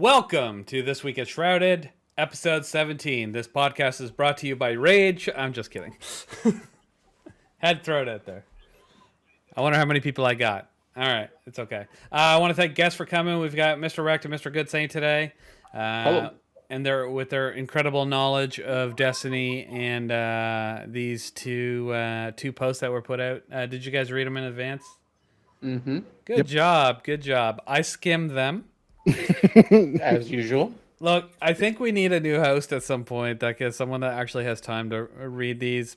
Welcome to This Week at Shrouded, episode 17. This podcast is brought to you by Rage. I'm just kidding. Had to throw it out there. I wonder how many people I got. All right, it's okay. I want to thank guests for coming. We've got Mr. Wrecked and Mr. Good Saint today. And they're with their incredible knowledge of Destiny and these two posts that were put out. Did you guys read them in advance? Mm-hmm. Good job. Good job. I skimmed them. As usual. Look, I think we need a new host at some point. That is someone that actually has time to read these,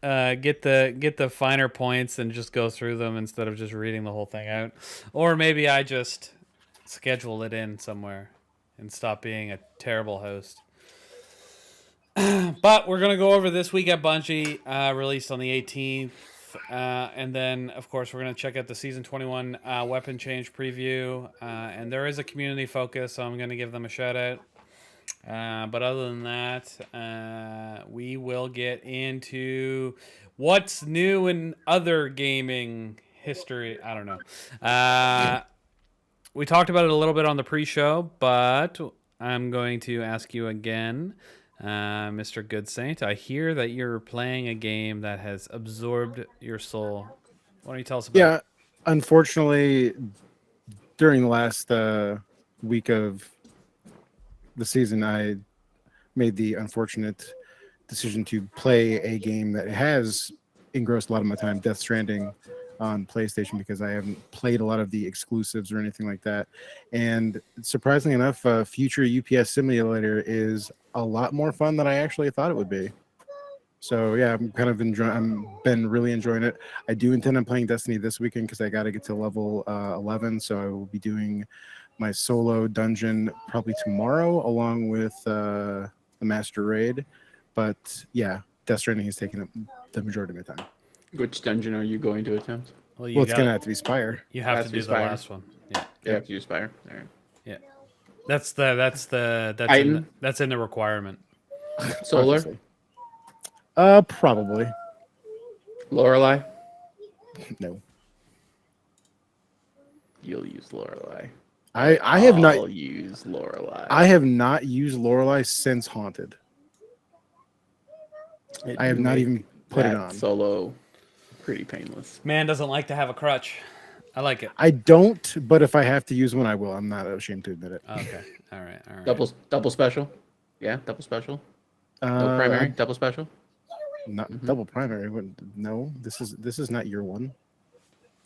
get the finer points, and just go through them instead of just reading the whole thing out. Or maybe I just schedule it in somewhere and stop being a terrible host. But we're gonna go over This Week at Bungie, released on the 18th. And then, of course, we're going to check out the Season 21 weapon change preview. And there is a community focus, so I'm going to give them a shout-out. But other than that, we will get into what's new in other gaming history. I don't know. We talked about it a little bit on the pre-show, but I'm going to ask you again. Mr. Good Saint, I hear that you're playing a game that has absorbed your soul. Why don't you tell us about it? Yeah, unfortunately, during the last week of the season, I made the unfortunate decision to play a game that has engrossed a lot of my time, Death Stranding, on PlayStation, because I haven't played a lot of the exclusives or anything like that. And surprisingly enough, future UPS Simulator is a lot more fun than I actually thought it would be. So yeah, I'm kind of been really enjoying it. I do intend on playing Destiny this weekend because I got to get to level 11. So I will be doing my solo dungeon probably tomorrow, along with the Master Raid. But yeah, Death Stranding is taking up the majority of my time. Which dungeon are you going to attempt? Well, it's gonna have to be Spire. You have to do the last one. Yeah, you have to use Spire. All right. Yeah, that's in the requirement. Solar. Probably. Lorelei. No. You'll use Lorelei. I have not. I'll use Lorelei. I have not used Lorelei since Haunted. I have not even put it on. Solo. Pretty painless. Man doesn't like to have a crutch. I like it. I don't, but if I have to use one, I will. I'm not ashamed to admit it. Okay. All right. Double special. Yeah, double special. No primary. Double special. Not double primary. No, this is not your one.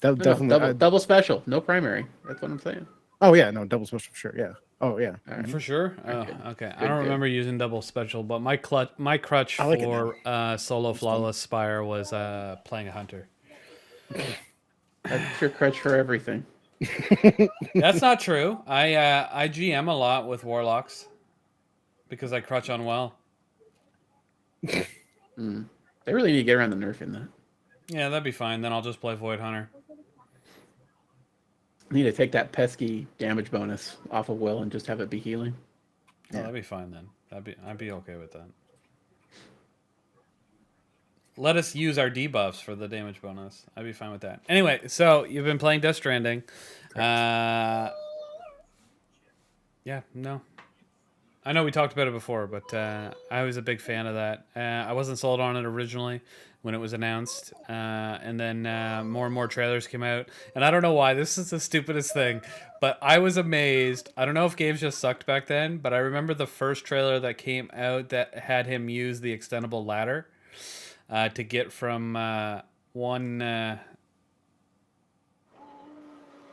Definitely double special. No primary. That's what I'm saying. Oh yeah, no double special for sure. Yeah. Oh yeah. Right. For sure. Okay. I don't remember using double special, but my crutch like for solo flawless Spire was playing a hunter. That's your crutch for everything. That's not true. I GM a lot with warlocks because I crutch on well. They really need to get around the nerf in that. Yeah, that'd be fine. Then I'll just play Void Hunter. Need to take that pesky damage bonus off of Will and just have it be healing. Yeah, that'd be fine then. I'd be okay with that. Let us use our debuffs for the damage bonus. I'd be fine with that. Anyway, so you've been playing Death Stranding. Yeah, no. I know we talked about it before, but I was a big fan of that. I wasn't sold on it originally when it was announced, and then more and more trailers came out. And I don't know why. This is the stupidest thing, but I was amazed. I don't know if games just sucked back then, but I remember the first trailer that came out that had him use the extendable ladder to get from one...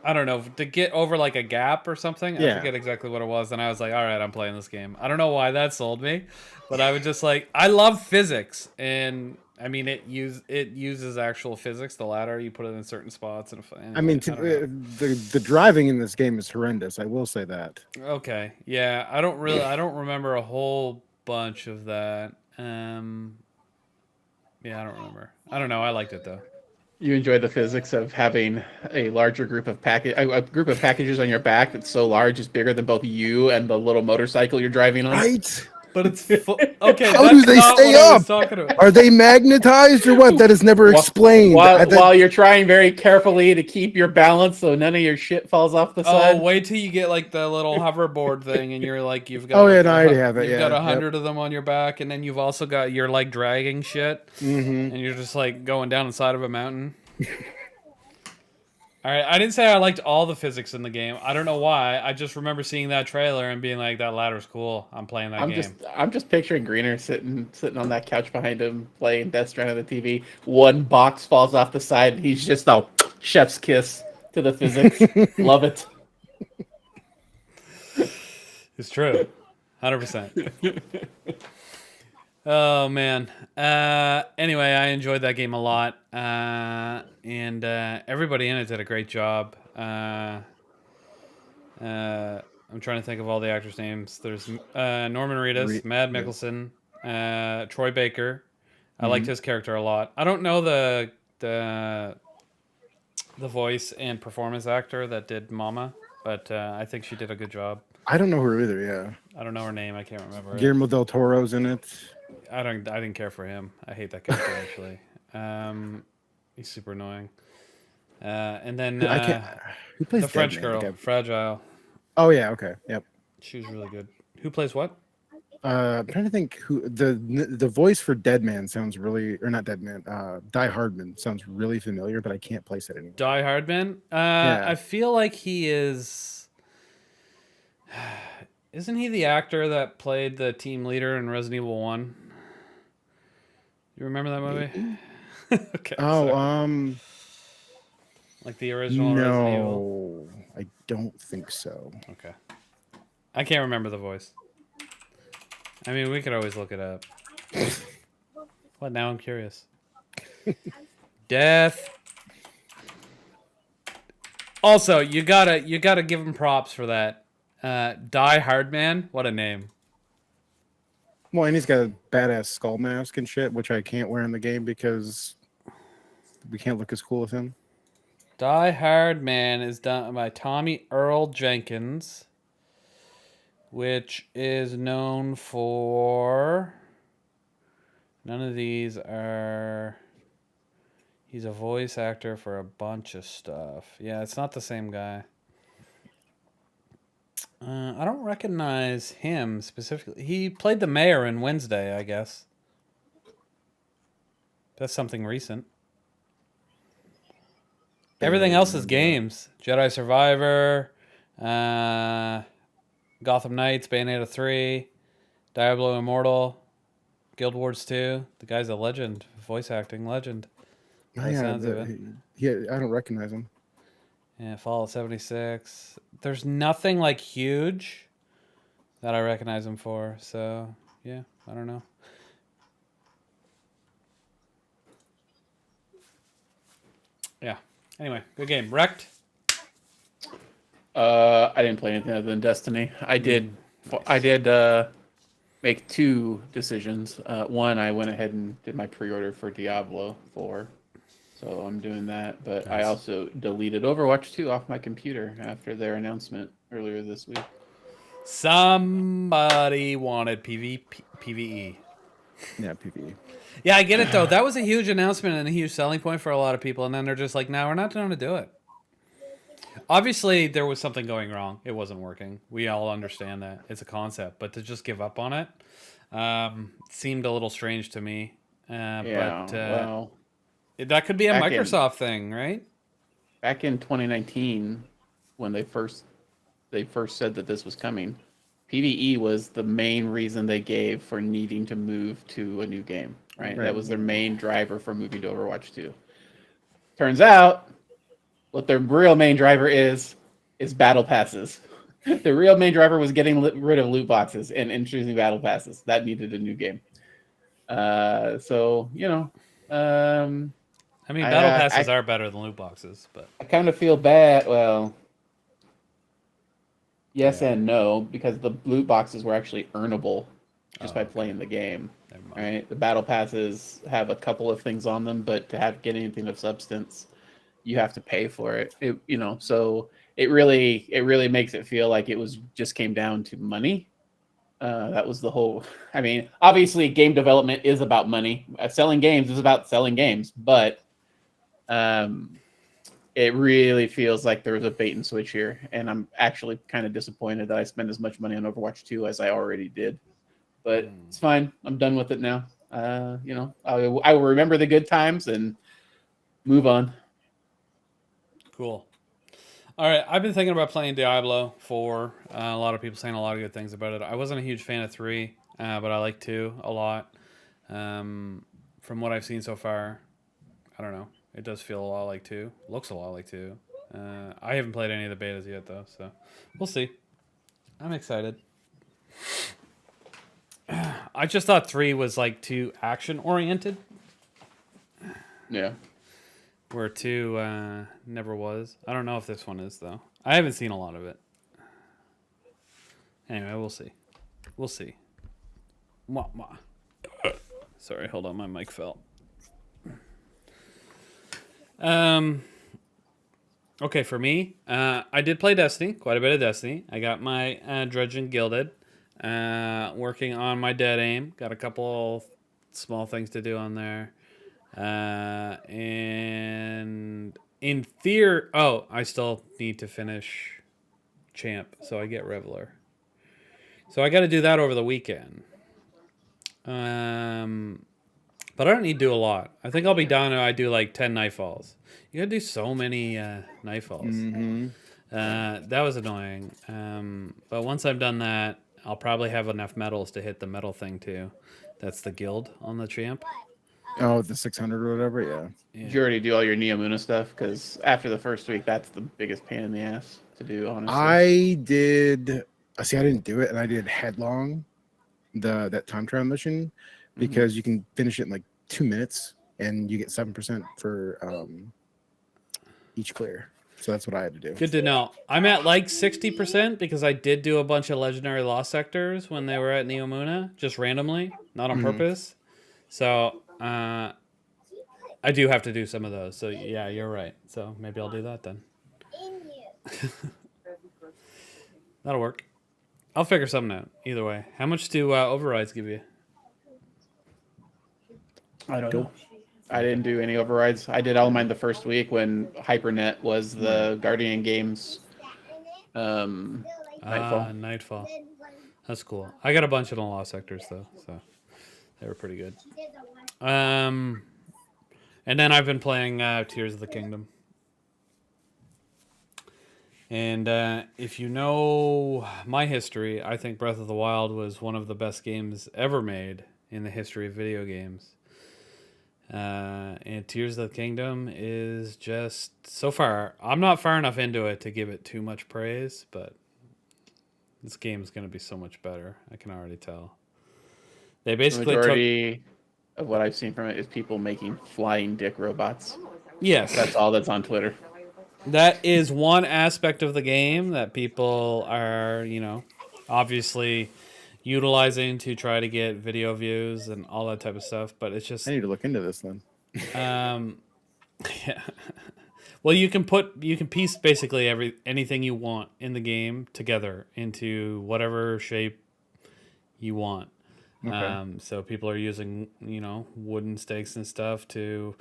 I don't know, to get over like a gap or something. Yeah. I forget exactly what it was. And I was like, all right, I'm playing this game. I don't know why that sold me, but I was just like, I love physics. And I mean, it uses actual physics, the ladder, you put it in certain spots. And I mean, the driving in this game is horrendous. I will say that. Okay. Yeah. I don't remember a whole bunch of that. Yeah, I don't remember. I don't know. I liked it though. You enjoy the physics of having a larger group of a group of packages on your back that's so large it's bigger than both you and the little motorcycle you're driving on. Right? But it's okay. How That's do they not stay what I was up? talking about. Are they magnetized or what? That is never explained. While you're trying very carefully to keep your balance so none of your shit falls off the Oh, side. wait till you get like the little hoverboard thing, and you're like, you've got. Oh, yeah, like, no, I already have it. You've Yeah, got 100 of them on your back, and then you've also got your like dragging shit, Mm-hmm. and you're just like going down the side of a mountain. All right, I didn't say I liked all the physics in the game. I don't know why. I just remember seeing that trailer and being like, "That ladder's cool. I'm playing that game." I'm just picturing Greener sitting on that couch behind him playing Death Strand on the TV. One box falls off the side, and he's just a chef's kiss to the physics. Love it. It's true, 100%. Oh man. Anyway, I enjoyed that game a lot, and everybody in it did a great job. I'm trying to think of all the actors' names. There's Norman Reedus, Mad Mickelson, Troy Baker. I liked his character a lot. I don't know the voice and performance actor that did Mama, but I think she did a good job. I don't know her either. Yeah, I don't know her name. I can't remember. Guillermo del Toro's in it. I didn't care for him. I hate that character actually. He's super annoying. And then I can't. Who plays the French Deadman? girl, Fragile. Oh yeah, okay, yep. She was really good. Who plays what? I'm trying to think who the voice for Deadman sounds really, or not Deadman. Die Hardman sounds really familiar, but I can't place it anymore. Die Hardman. Yeah. I feel like he is. Isn't he the actor that played the team leader in Resident Evil 1? You remember that movie? Okay. Oh, sorry. Like the original Resident Evil? no, I don't think so. Okay. I can't remember the voice. I mean, we could always look it up. What? Now I'm curious. Death. Also, you gotta give him props for that. Die Hardman. What a name. Well, and he's got a badass skull mask and shit, which I can't wear in the game because we can't look as cool as him. Die Hardman is done by Tommy Earl Jenkins, which is known for. None of these are. He's a voice actor for a bunch of stuff. Yeah, it's not the same guy. I don't recognize him specifically. He played the mayor in Wednesday, I guess. That's something recent. Everything else is games. Jedi Survivor, Gotham Knights, Bayonetta 3, Diablo Immortal, Guild Wars 2. The guy's a legend. Voice acting legend. Oh, yeah, I don't recognize him. Yeah, Fallout 76. There's nothing like huge that I recognize him for. So, yeah, I don't know. Yeah. Anyway, good game. Wrecked? I didn't play anything other than Destiny. I did make two decisions. One, I went ahead and did my pre-order for Diablo 4. So I'm doing that, but nice. I also deleted Overwatch 2 off my computer after their announcement earlier this week. Somebody wanted PvE. Yeah, PvE. Yeah, I get it though. That was a huge announcement and a huge selling point for a lot of people, and then they're just like, "No, we're not going to do it." Obviously, there was something going wrong. It wasn't working. We all understand that. It's a concept, but to just give up on it seemed a little strange to me. Well, that could be a Microsoft thing, right? Back in 2019, when they first said that this was coming, PvE was the main reason they gave for needing to move to a new game, right? That was their main driver for moving to Overwatch 2. Turns out, what their real main driver is battle passes. The real main driver was getting rid of loot boxes and introducing battle passes. That needed a new game. So, you know... I mean, battle passes are better than loot boxes, but I kind of feel bad. Well, yes and no, because the loot boxes were actually earnable just by playing the game. Right? The battle passes have a couple of things on them, but to get anything of substance, you have to pay for it. So it really makes it feel like it was just came down to money That was the whole. I mean, obviously, game development is about money. Selling games is about selling games, but it really feels like there was a bait and switch here, and I'm actually kind of disappointed that I spent as much money on Overwatch 2 as I already did. But it's fine. I'm done with it now. You know, I will remember the good times and move on. Cool. All right, I've been thinking about playing Diablo 4. A lot of people saying a lot of good things about it. I wasn't a huge fan of 3, but I like 2 a lot. From what I've seen so far, I don't know. It does feel a lot like 2. Looks a lot like 2. I haven't played any of the betas yet, though, so we'll see. I'm excited. I just thought 3 was like too action-oriented, Yeah. where 2 never was. I don't know if this one is, though. I haven't seen a lot of it. Anyway, we'll see. We'll see. Mwah, mwah. Sorry, hold on, my mic fell. Okay, for me, I did play Destiny, quite a bit of Destiny. I got my Dredgen Gilded, working on my Dead Aim. Got a couple small things to do on there. And in theory, I still need to finish Champ, so I get Reveler. So I got to do that over the weekend. But I don't need to do a lot. I think I'll be done if I do like 10 Nightfalls. You gotta do so many Nightfalls. Mm-hmm. That was annoying. But once I've done that, I'll probably have enough medals to hit the medal thing too. That's the guild on the Champ. Oh, the 600 or whatever. Yeah. Did you already do all your Neomuna stuff? Because after the first week, that's the biggest pain in the ass to do, honestly. I did. See, I didn't do it, and I did Headlong, that time trial mission, because you can finish it in like 2 minutes, and you get 7% for each clear. So that's what I had to do. Good to know. I'm at like 60% because I did do a bunch of Legendary Lost Sectors when they were at Neomuna, just randomly, not on purpose. So I do have to do some of those. So yeah, you're right. So maybe I'll do that then. That'll work. I'll figure something out. Either way. How much do overrides give you? I don't know. I didn't do any overrides. I did all mine the first week when HyperNet was the Guardian Games Nightfall. Nightfall. That's cool. I got a bunch of the Lost Sectors though, so they were pretty good. And then I've been playing Tears of the Kingdom. And if you know my history, I think Breath of the Wild was one of the best games ever made in the history of video games. And Tears of the Kingdom is just, so far, I'm not far enough into it to give it too much praise, but this game is going to be so much better. I can already tell. They basically the majority of what I've seen from it is people making flying dick robots. Yes. That's all that's on Twitter. That is one aspect of the game that people are, obviously utilizing to try to get video views and all that type of stuff. But it's just, I need to look into this then. yeah. Well, you can piece basically anything you want in the game together into whatever shape you want. Okay. So people are using, wooden stakes and stuff to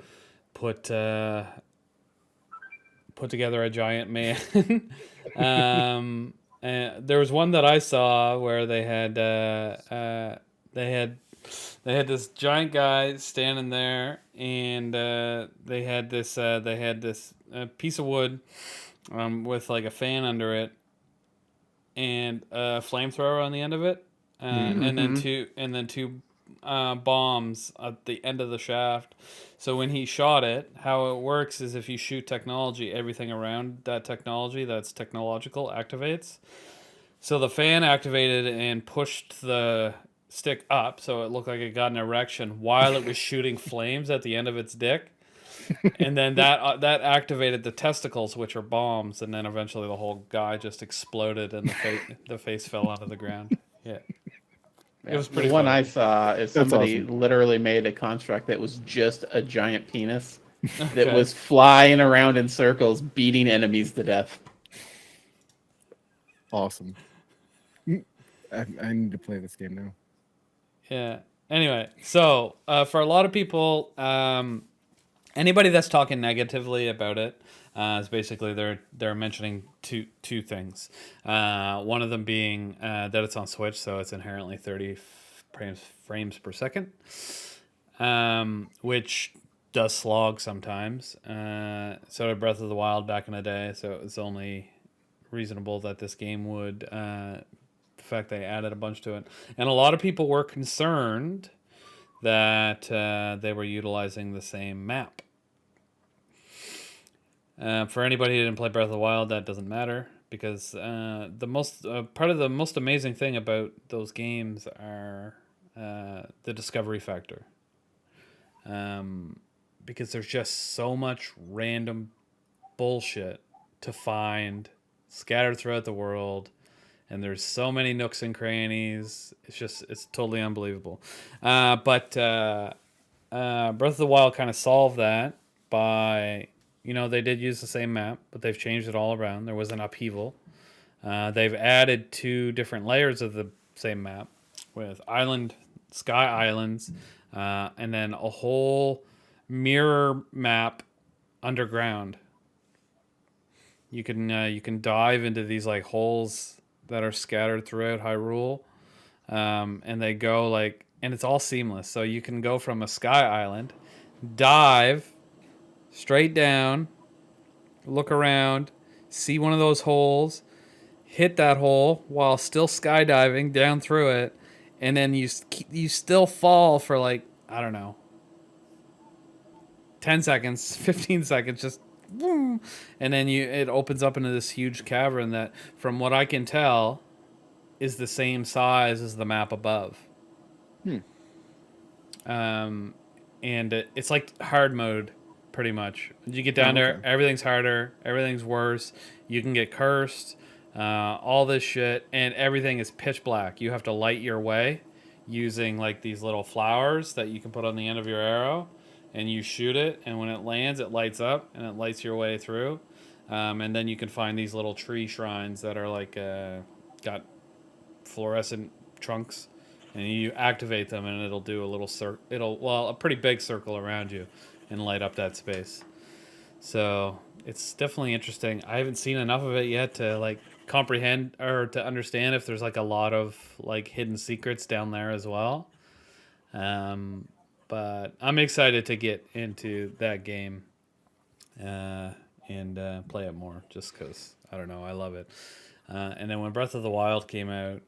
put together a giant man. And there was one that I saw where they had this giant guy standing there, and they had this piece of wood with like a fan under it, and a flamethrower on the end of it, and then two bombs at the end of the shaft. So when he shot it, how it works is if you shoot technology, everything around that technology that's technological activates. So the fan activated and pushed the stick up, so it looked like it got an erection while it was shooting flames at the end of its dick. And then that activated the testicles, which are bombs, and then eventually the whole guy just exploded and the face fell onto the ground. Yeah. It was pretty The one funny. I saw is somebody literally made a construct that was just a giant penis that was flying around in circles, beating enemies to death. Awesome. I need to play this game now. Yeah. Anyway, so for a lot of people, anybody that's talking negatively about it is basically they're mentioning two things. One of them being that it's on Switch, so it's inherently 30 frames per second, which does slog sometimes. So did Breath of the Wild back in the day, so it was only reasonable that this game would. The fact they added a bunch to it, and a lot of people were concerned that they were utilizing the same map. For anybody who didn't play Breath of the Wild, that doesn't matter because the most part of the most amazing thing about those games are the discovery factor. Because there's just so much random bullshit to find scattered throughout the world, and there's so many nooks and crannies. It's totally unbelievable. But Breath of the Wild kind of solved that by, they did use the same map, but they've changed it all around. There was an upheaval. They've added 2 different layers of the same map with sky islands, and then a whole mirror map underground. You can dive into these like holes that are scattered throughout Hyrule, and they go and it's all seamless. So you can go from a sky island, dive straight down, look around, see one of those holes, hit that hole while still skydiving down through it, and then you still fall for I don't know, 10 seconds, 15 seconds, just boom, and then it opens up into this huge cavern that, from what I can tell, is the same size as the map above. And it's like hard mode, pretty much. You get down there, everything's harder, everything's worse. You can get cursed, all this shit, and everything is pitch black. You have to light your way using these little flowers that you can put on the end of your arrow, and you shoot it, and when it lands, it lights up, and it lights your way through. And then you can find these little tree shrines that are got fluorescent trunks, and you activate them, and it'll do a little a pretty big circle around you, and light up that space. So it's definitely interesting. I haven't seen enough of it yet to comprehend or to understand if there's a lot of hidden secrets down there as well. But I'm excited to get into that game and play it more, just because I don't know, I love it. And then when Breath of the Wild came out,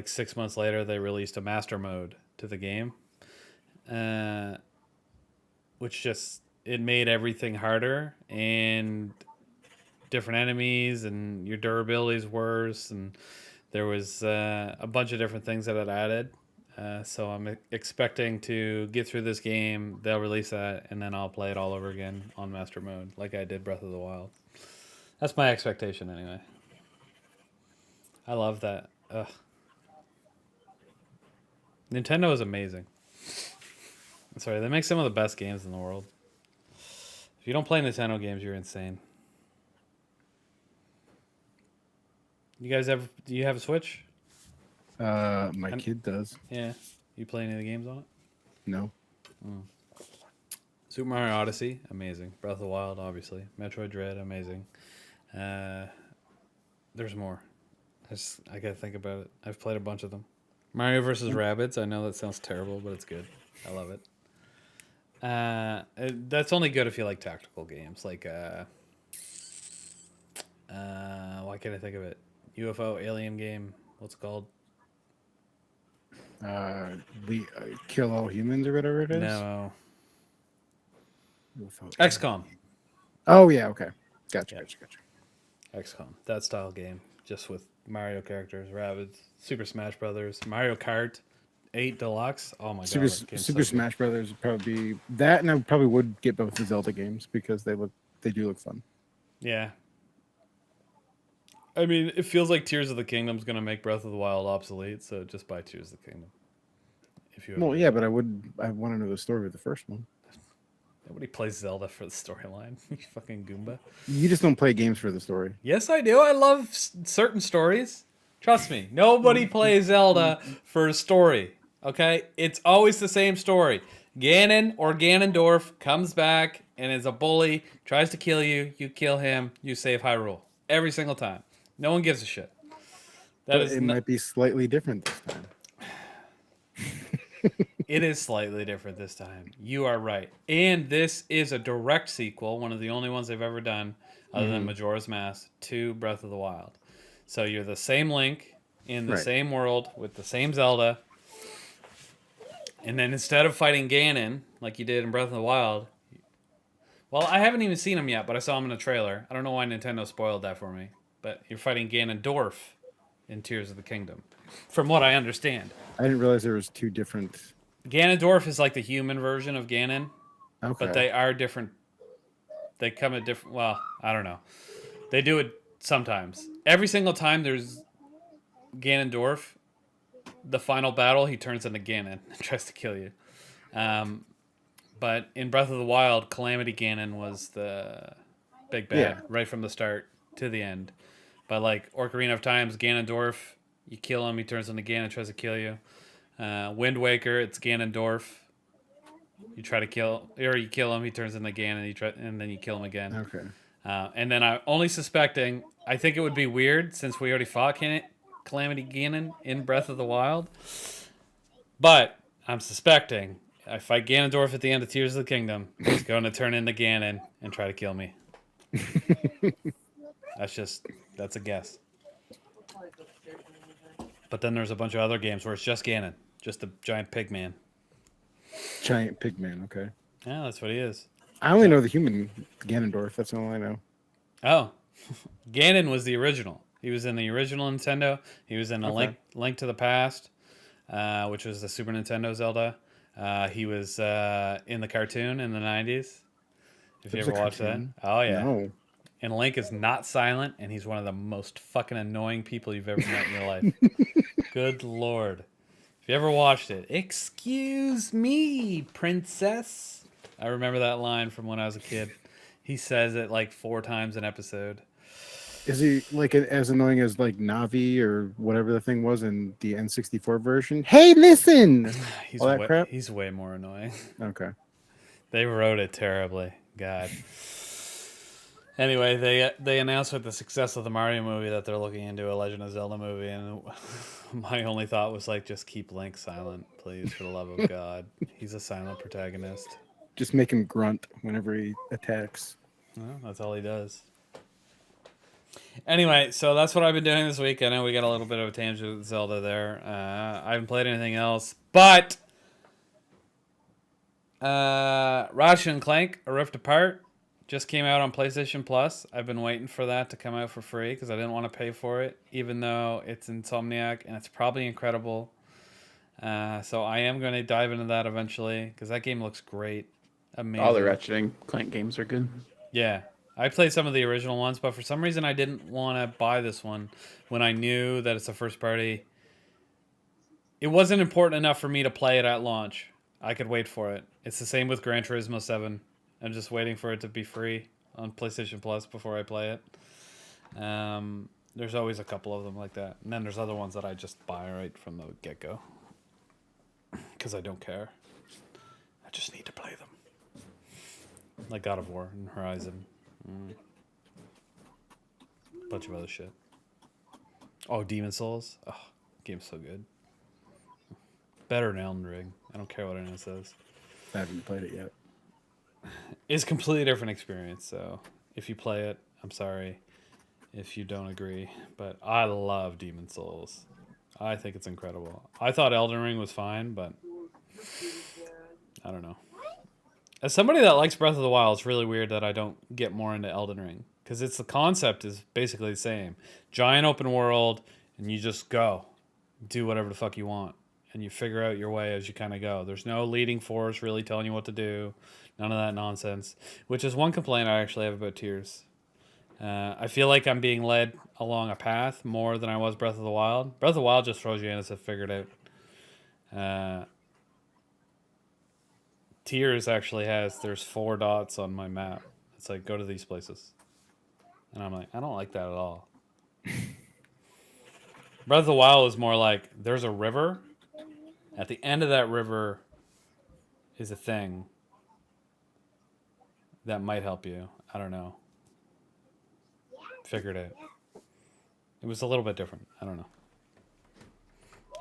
6 months later, they released a master mode to the game, which it made everything harder and different enemies, and your durability is worse, and there was a bunch of different things that it added. So I'm expecting to get through this game. They'll release that, and then I'll play it all over again on master mode, like I did Breath of the Wild. That's my expectation, anyway. I love that. Ugh. Nintendo is amazing. Sorry, they make some of the best games in the world. If you don't play Nintendo games, you're insane. You guys do you have a Switch? My kid does. Yeah. You play any of the games on it? No. Super Mario Odyssey, amazing. Breath of the Wild, obviously. Metroid Dread, amazing. There's more. I gotta think about it. I've played a bunch of them. Mario vs. Rabbids, I know that sounds terrible, but it's good. I love it. That's only good if you like tactical games. Why can't I think of it? UFO alien game. What's it called? We kill all humans or whatever it is. No. UFO. XCOM. Oh yeah, okay. Gotcha. XCOM. That style game, just with Mario characters, Rabbids, Super Smash Brothers, Mario Kart 8 Deluxe. Oh my god. Super Smash Brothers would probably be that, and I probably would get both the Zelda games because they do look fun. Yeah. I mean, it feels like Tears of the Kingdom's going to make Breath of the Wild obsolete, so just buy Tears of the Kingdom. Well, yeah, but I want to know the story of the first one. Nobody plays Zelda for the storyline. You fucking Goomba. You just don't play games for the story. Yes, I do. I love certain stories. Trust me. Nobody plays Zelda for a story. Okay? It's always the same story. Ganon or Ganondorf comes back and is a bully, tries to kill you, you kill him, you save Hyrule. Every single time. No one gives a shit. That But is it might be slightly different this time. It is slightly different this time. You are right. And this is a direct sequel, one of the only ones they've ever done, other than Majora's Mask, to Breath of the Wild. So you're the same Link in the Right. same world with the same Zelda. And then instead of fighting Ganon, like you did in Breath of the Wild, well, I haven't even seen him yet, but I saw him in a trailer. I don't know why Nintendo spoiled that for me. But you're fighting Ganondorf in Tears of the Kingdom, from what I understand. I didn't realize there was two different. Ganondorf is like the human version of Ganon, Okay. but they are different. They come at different. Well, I don't know. They do it sometimes. Every single time there's Ganondorf, the final battle, he turns into Ganon and tries to kill you. But in Breath of the Wild, Calamity Ganon was the big bad right from the start to the end. But like Ocarina of Time's Ganondorf, you kill him, he turns into Ganon, tries to kill you. Wind Waker, it's Ganondorf. You try to kill, or you kill him, he turns into Ganon, and then you kill him again. Okay. And then I'm only suspecting, I think it would be weird since we already fought Calamity Ganon in Breath of the Wild. But I'm suspecting I fight Ganondorf at the end of Tears of the Kingdom, he's going to turn into Ganon and try to kill me. That's a guess. But then there's a bunch of other games where it's just Ganon, just a giant pig man. Giant pigman. Okay. Yeah, that's what he is. I only know the human Ganondorf. That's all I know. Oh, Ganon was the original. He was in the original Nintendo. He was in a Link to the Past, which was the Super Nintendo Zelda. He was in the cartoon in the 90s. If you ever watched that. Oh, yeah. No. And Link is not silent, and he's one of the most fucking annoying people you've ever met in your life. Good Lord. If you ever watched it, excuse me, princess. I remember that line from when I was a kid. He says it like 4 times an episode. Is he like as annoying as like Navi or whatever the thing was in the N64 version? Hey, listen! All that crap? He's way more annoying. Okay. They wrote it terribly. God. Anyway, they announced with the success of the Mario movie that they're looking into a Legend of Zelda movie, and my only thought was like, just keep Link silent, please, for the love of God. He's a silent protagonist. Just make him grunt whenever he attacks. Well, that's all he does. Anyway, so that's what I've been doing this week. I know we got a little bit of a tangent with Zelda there. I haven't played anything else, but Ratchet and Clank: A Rift Apart just came out on PlayStation Plus. I've been waiting for that to come out for free because I didn't want to pay for it, even though it's Insomniac and it's probably incredible. So I am going to dive into that eventually because that game looks great. Amazing. All the Ratchet and Clank games are good. Yeah. I played some of the original ones, but for some reason I didn't want to buy this one when I knew that it's a first party. It wasn't important enough for me to play it at launch. I could wait for it. It's the same with Gran Turismo 7. I'm just waiting for it to be free on PlayStation Plus before I play it. There's always a couple of them like that. And then there's other ones that I just buy right from the get-go. Because I don't care. I just need to play them. Like God of War and Horizon. Bunch of other shit. Oh, Demon Souls. Oh, game's so good. Better than Elden Ring. I don't care what anyone says. I haven't played it yet. It's a completely different experience. So if you play it, I'm sorry if you don't agree. But I love Demon Souls. I think it's incredible. I thought Elden Ring was fine, but I don't know. As somebody that likes Breath of the Wild, it's really weird that I don't get more into Elden Ring. Because the concept is basically the same. Giant open world, and you just go. Do whatever the fuck you want. And you figure out your way as you kind of go. There's no leading force really telling you what to do. None of that nonsense. Which is one complaint I actually have about Tears. I feel like I'm being led along a path more than I was Breath of the Wild. Breath of the Wild just throws you in as if figured out. Tears actually there's 4 dots on my map. It's like, go to these places. And I'm like, I don't like that at all. Breath of the Wild is more like there's a river. At the end of that river is a thing that might help you. I don't know. Figured it. It was a little bit different. I don't know.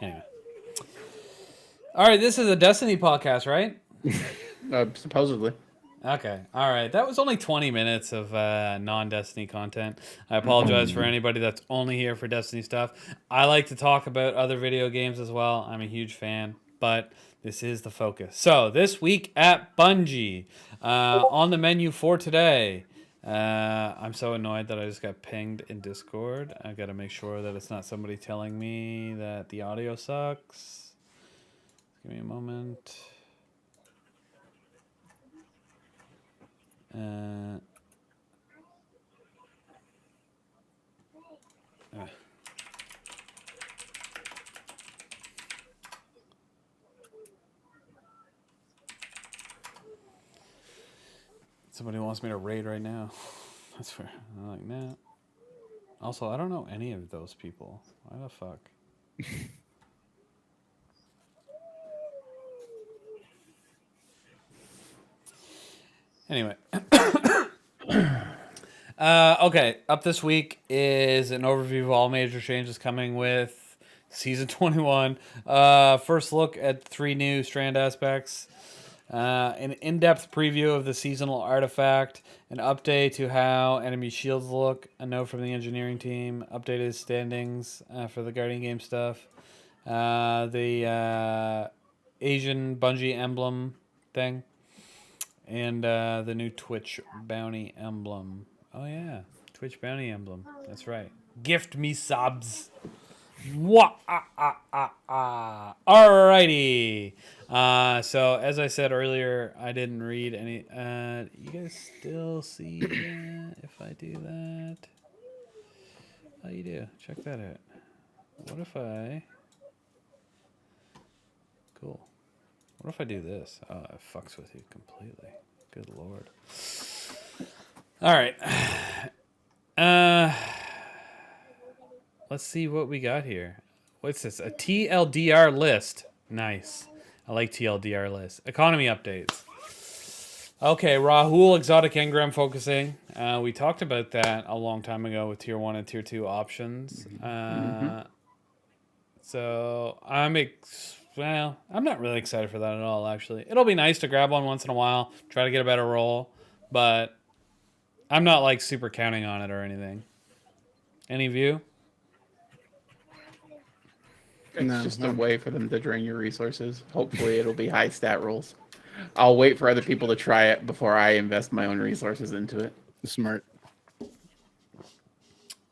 Anyway. All right, this is a Destiny podcast, right? Supposedly. Okay. All right. That was only 20 minutes of non-Destiny content. I apologize for anybody that's only here for Destiny stuff. I like to talk about other video games as well. I'm a huge fan, but this is the focus. So this week at Bungie, on the menu for today, I'm so annoyed that I just got pinged in Discord. I got to make sure that it's not somebody telling me that the audio sucks. Give me a moment. Uh, Somebody wants me to raid right now. That's fair. I'm like, nah. Also, I don't know any of those people. Why the fuck? Anyway. Okay. Up this week is an overview of all major changes coming with Season 21. First look at 3 new Strand aspects. An in-depth preview of the seasonal artifact, an update to how enemy shields look, a note from the engineering team, updated standings for the Guardian game stuff, the Asian Bungie emblem thing, and the new Twitch bounty emblem. Oh yeah, Twitch bounty emblem. That's right. Gift me subs. Alrighty. So as I said earlier, I didn't read any. You guys still see that if I do that? Oh, you do. Check that out. What if I? Cool. What if I do this? Oh, it fucks with you completely. Good lord. All right. Let's see what we got here. What's this? A TLDR list. Nice. I like TLDR lists. Economy updates. Okay, Rahul exotic engram focusing. We talked about that a long time ago with tier 1 and tier 2 options. So I'm not really excited for that at all, actually. It'll be nice to grab one once in a while, try to get a better roll, but I'm not like super counting on it or anything. Any view? It's just a way for them to drain your resources. Hopefully it'll be high stat rolls. I'll wait for other people to try it before I invest my own resources into it. Smart.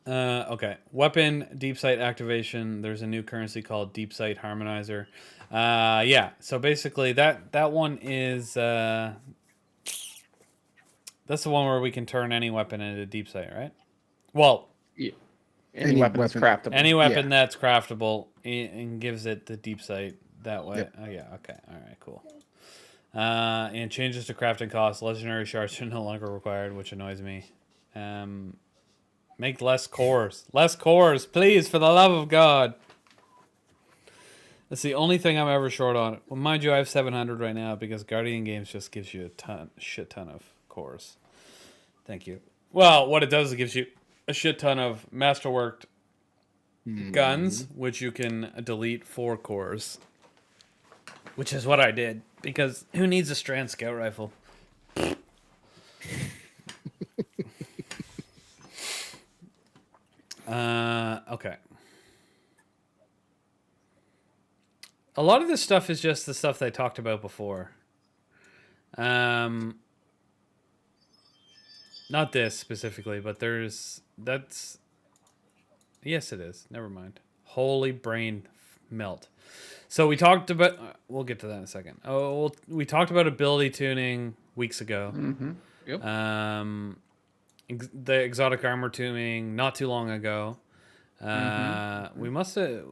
Okay. Weapon deep sight activation. There's a new currency called Deep Sight Harmonizer. Yeah. So basically that one is that's the one where we can turn any weapon into deep sight, right? Well, Yeah. Any weapon that's craftable. Any weapon that's craftable and gives it the deep sight that way. Yep. Oh yeah. Okay. All right. Cool. And changes to crafting costs. Legendary shards are no longer required, which annoys me. Make less cores. Less cores, please, for the love of God. That's the only thing I'm ever short on. Well, mind you, I have 700 right now because Guardian Games just gives you shit ton of cores. Thank you. Well, what it does is it gives you a shit ton of masterworked guns, which you can delete 4 cores. Which is what I did. Because who needs a Strand scout rifle? Okay. A lot of this stuff is just the stuff they talked about before. Not this specifically, but that's... Yes, it is. Never mind. Holy brain melt. So we talked about... we'll get to that in a second. We talked about ability tuning weeks ago. Mm-hmm. Yep. The exotic armor tuning not too long ago. We must have...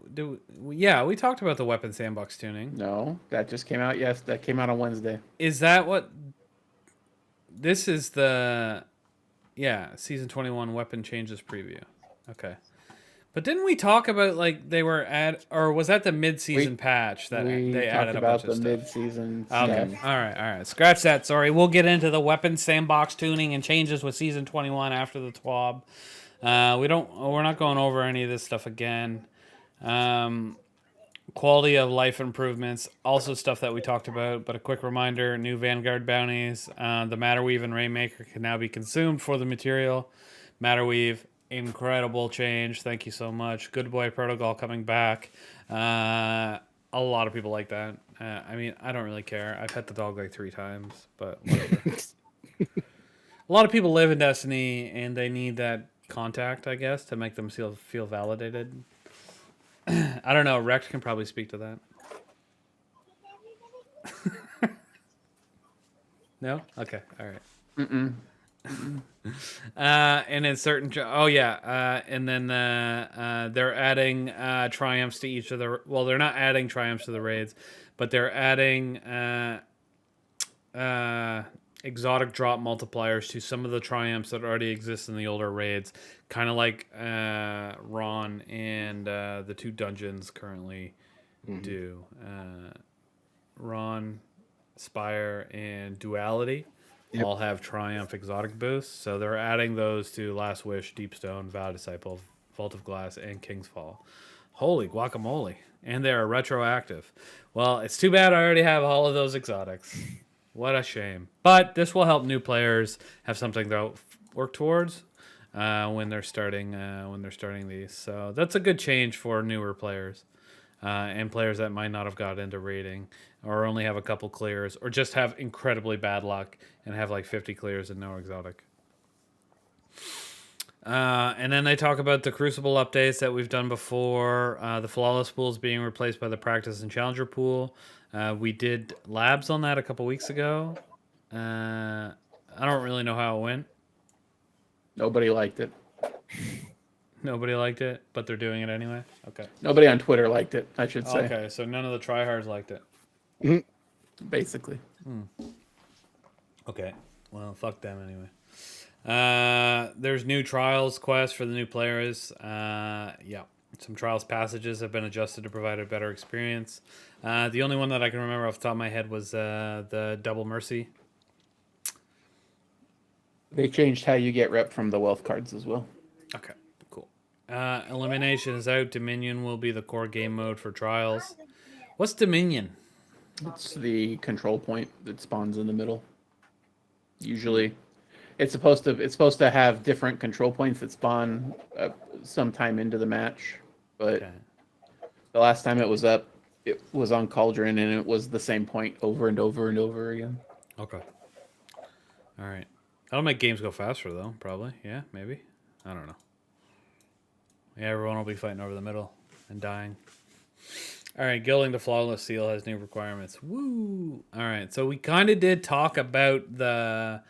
we talked about the weapon sandbox tuning. No, that just came out. Yes, that came out on Wednesday. Is that what... This is the... Yeah, Season 21 weapon changes preview. Okay. But didn't we talk about like they were or was that the mid-season patch that we they talked added a about bunch the of stuff? mid-season Okay, stuff. all right. Scratch that. Sorry, we'll get into the weapon sandbox tuning and changes with season 21 after the TWAB. We're not going over any of this stuff again. Quality of life improvements, also stuff that we talked about, but a quick reminder, new Vanguard bounties. The Matterweave and Rainmaker can now be consumed for the material. Matterweave, incredible change. Thank you so much. Good Boy Protocol coming back. A lot of people like that. I mean, I don't really care. I've pet the dog like 3 times, but whatever. A lot of people live in Destiny, and they need that contact, I guess, to make them feel validated. I don't know. Rex can probably speak to that. No? Okay. All right. And in certain... and then they're adding triumphs to each of the... Well, they're not adding triumphs to the raids, but they're adding exotic drop multipliers to some of the triumphs that already exist in the older raids. Kind of like Ron and the 2 dungeons currently do. Ron, Spire, and Duality all have Triumph exotic boosts. So they're adding those to Last Wish, Deepstone, Vow Disciple, Vault of Glass, and King's Fall. Holy guacamole. And they're retroactive. Well, it's too bad I already have all of those exotics. What a shame. But this will help new players have something to work towards when they're starting these. So that's a good change for newer players and players that might not have got into raiding or only have a couple clears or just have incredibly bad luck and have like 50 clears and no exotic. And then they talk about the Crucible updates that we've done before. The Flawless pool is being replaced by the Practice and Challenger pool. We did labs on that a couple weeks ago. I don't really know how it went. Nobody liked it. Nobody liked it, but they're doing it anyway? Okay. Nobody on Twitter liked it, I should say. Okay, so none of the tryhards liked it. Basically. Okay. Well, fuck them anyway. There's new trials quests for the new players. Some trials passages have been adjusted to provide a better experience. The only one that I can remember off the top of my head was the Double Mercy. They changed how you get rep from the wealth cards as well. Okay, cool. Elimination is out. Dominion will be the core game mode for trials. What's Dominion? It's the control point that spawns in the middle. Usually, it's supposed to have different control points that spawn sometime into the match. But the last time it was up, it was on Cauldron, and it was the same point over and over and over again. Okay. All right. That'll make games go faster, though. Probably. Yeah, maybe. I don't know. Yeah, everyone will be fighting over the middle and dying. All right, Gilding the Flawless Seal has new requirements. Woo! All right, so we kind of did talk about the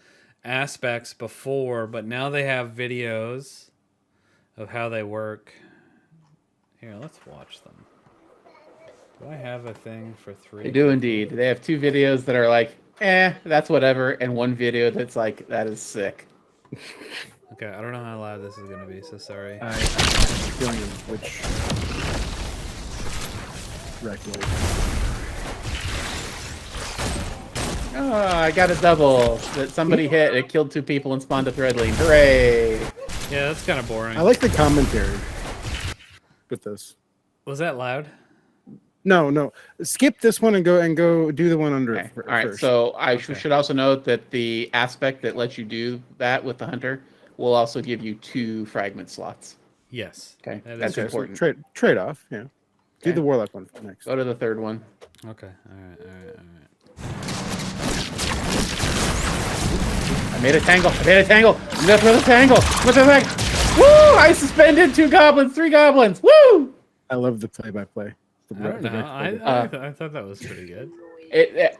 aspects before, but now they have videos of how they work. Here, let's watch them. Do I have a thing for 3? They do indeed. They have 2 videos that are like, that's whatever, and 1 video that's like, that is sick. Okay, I don't know how loud this is going to be, so sorry. I'm feeling which regular. Oh, I got a double that somebody hit. It killed 2 people and spawned a Threadling. Hooray! Yeah, that's kind of boring. I like the commentary with this. Was that loud? No. Skip this one and go do the one under Okay. it. All right. First. So I should also note that the aspect that lets you do that with the hunter will also give you 2 fragment slots. Yes. Okay, That is that's true. important. Trade off. Yeah. Do Okay. the Warlock one next. Go to the 3rd one. Okay. All right. I made a tangle. I'm gonna throw the tangle. What's the thing? Woo! I suspended 2 goblins, 3 goblins. Woo! I love the play-by-play. I don't know. I thought that was pretty good.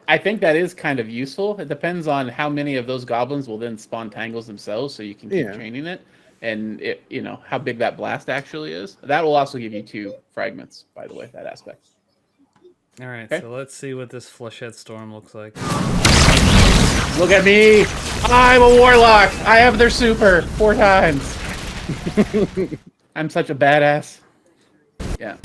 I think that is kind of useful. It depends on how many of those goblins will then spawn tangles themselves, so you can keep chaining it, and how big that blast actually is. That will also give you 2 fragments, by the way, that aspect. All right, Okay. so let's see what this Fleshhead Storm looks like. Look at me! I'm a warlock! I have their super 4 times. I'm such a badass. Yeah.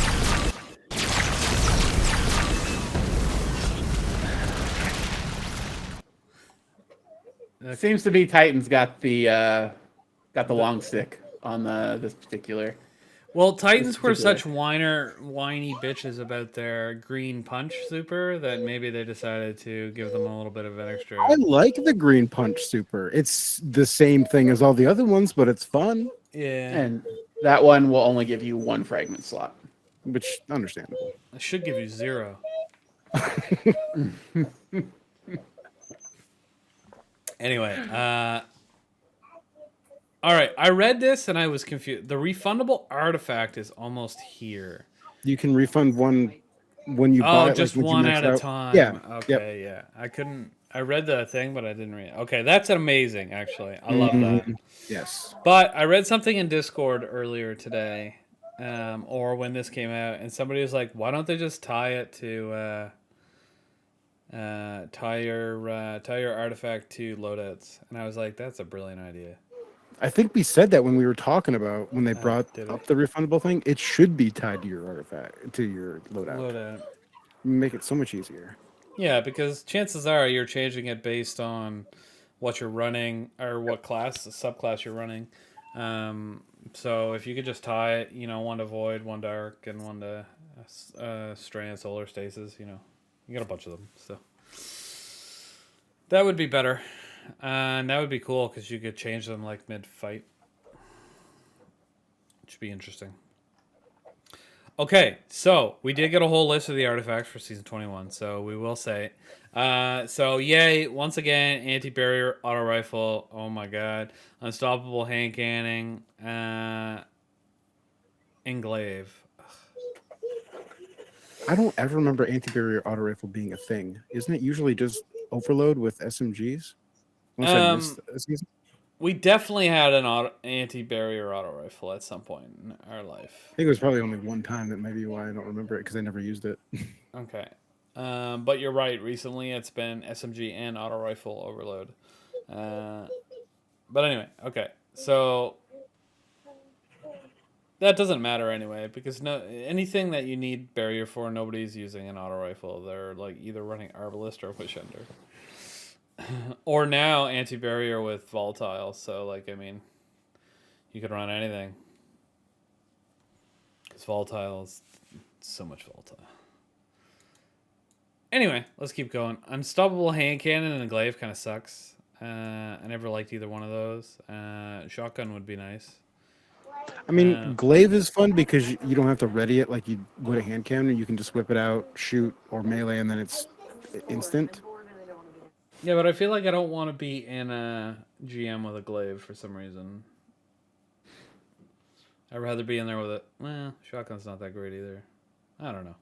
It seems to be Titan's got the long stick on this particular. Well, Titans were particular- such whiny bitches about their green punch super that maybe they decided to give them a little bit of an extra. I like the green punch super. It's the same thing as all the other ones, but it's fun, Yeah, And that one will only give you 1 fragment slot. which understandable. it should give you 0. Anyway, all right. I read this and I was confused. The refundable artifact is almost here. You can refund one when you buy Oh, it. just like, when you one max at a out. time. Yeah. Okay, yeah. I couldn't. I read the thing, but I didn't read it. Okay, that's amazing, actually. I love that. Yes. But I read something in Discord earlier today, or when this came out, and somebody was like, "Why don't they just tie it to tie your artifact to loadouts?" And I was like, "That's a brilliant idea." I think we said that when we were talking about when they brought did up we? the refundable thing. It should be tied to your artifact, to your loadout. Loadout. Make it so much easier. Yeah, because chances are you're changing it based on what you're running or what class, subclass you're running. So if you could just tie it, one to void, one dark, and one to strand, solar stasis, you got a bunch of them. So that would be better, and that would be cool because you could change them like mid-fight. Which would be interesting. Okay, so we did get a whole list of the artifacts for season 21, so we will say. So yay, once again, anti-barrier auto rifle. Oh my god. Unstoppable hand cannon. Englaive. I don't ever remember anti-barrier auto rifle being a thing. Isn't it usually just overload with SMGs? Unless I missed a season. We definitely had an anti-barrier auto rifle at some point in our life. I think it was probably only one time. That may be why I don't remember it, because I never used it. Okay. But you're right. Recently, it's been SMG and auto rifle overload. But anyway, okay. So that doesn't matter anyway, because anything that you need barrier for, nobody's using an auto rifle. They're like either running Arbalist or Wishender. Or now anti-barrier with volatile. So like, I mean, you could run anything. Because volatile is so much volatile. Anyway, let's keep going. Unstoppable hand cannon and a glaive kind of sucks. I never liked either one of those. Shotgun would be nice. I mean, glaive is fun because you don't have to ready it like you would a hand cannon. You can just whip it out, shoot, or melee, and then it's instant. Yeah, but I feel like I don't want to be in a GM with a glaive for some reason. I'd rather be in there with it. Well, shotgun's not that great either. I don't know.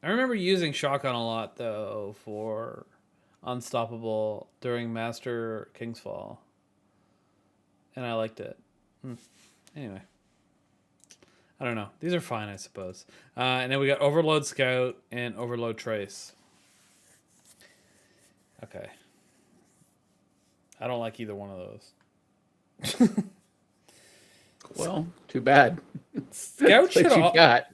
I remember using shotgun a lot, though, for Unstoppable during Master King's Fall. And I liked it. Anyway. I don't know. These are fine, I suppose. And then we got Overload Scout and Overload Trace. Okay. I don't like either one of those. Well, too bad. Scout should got.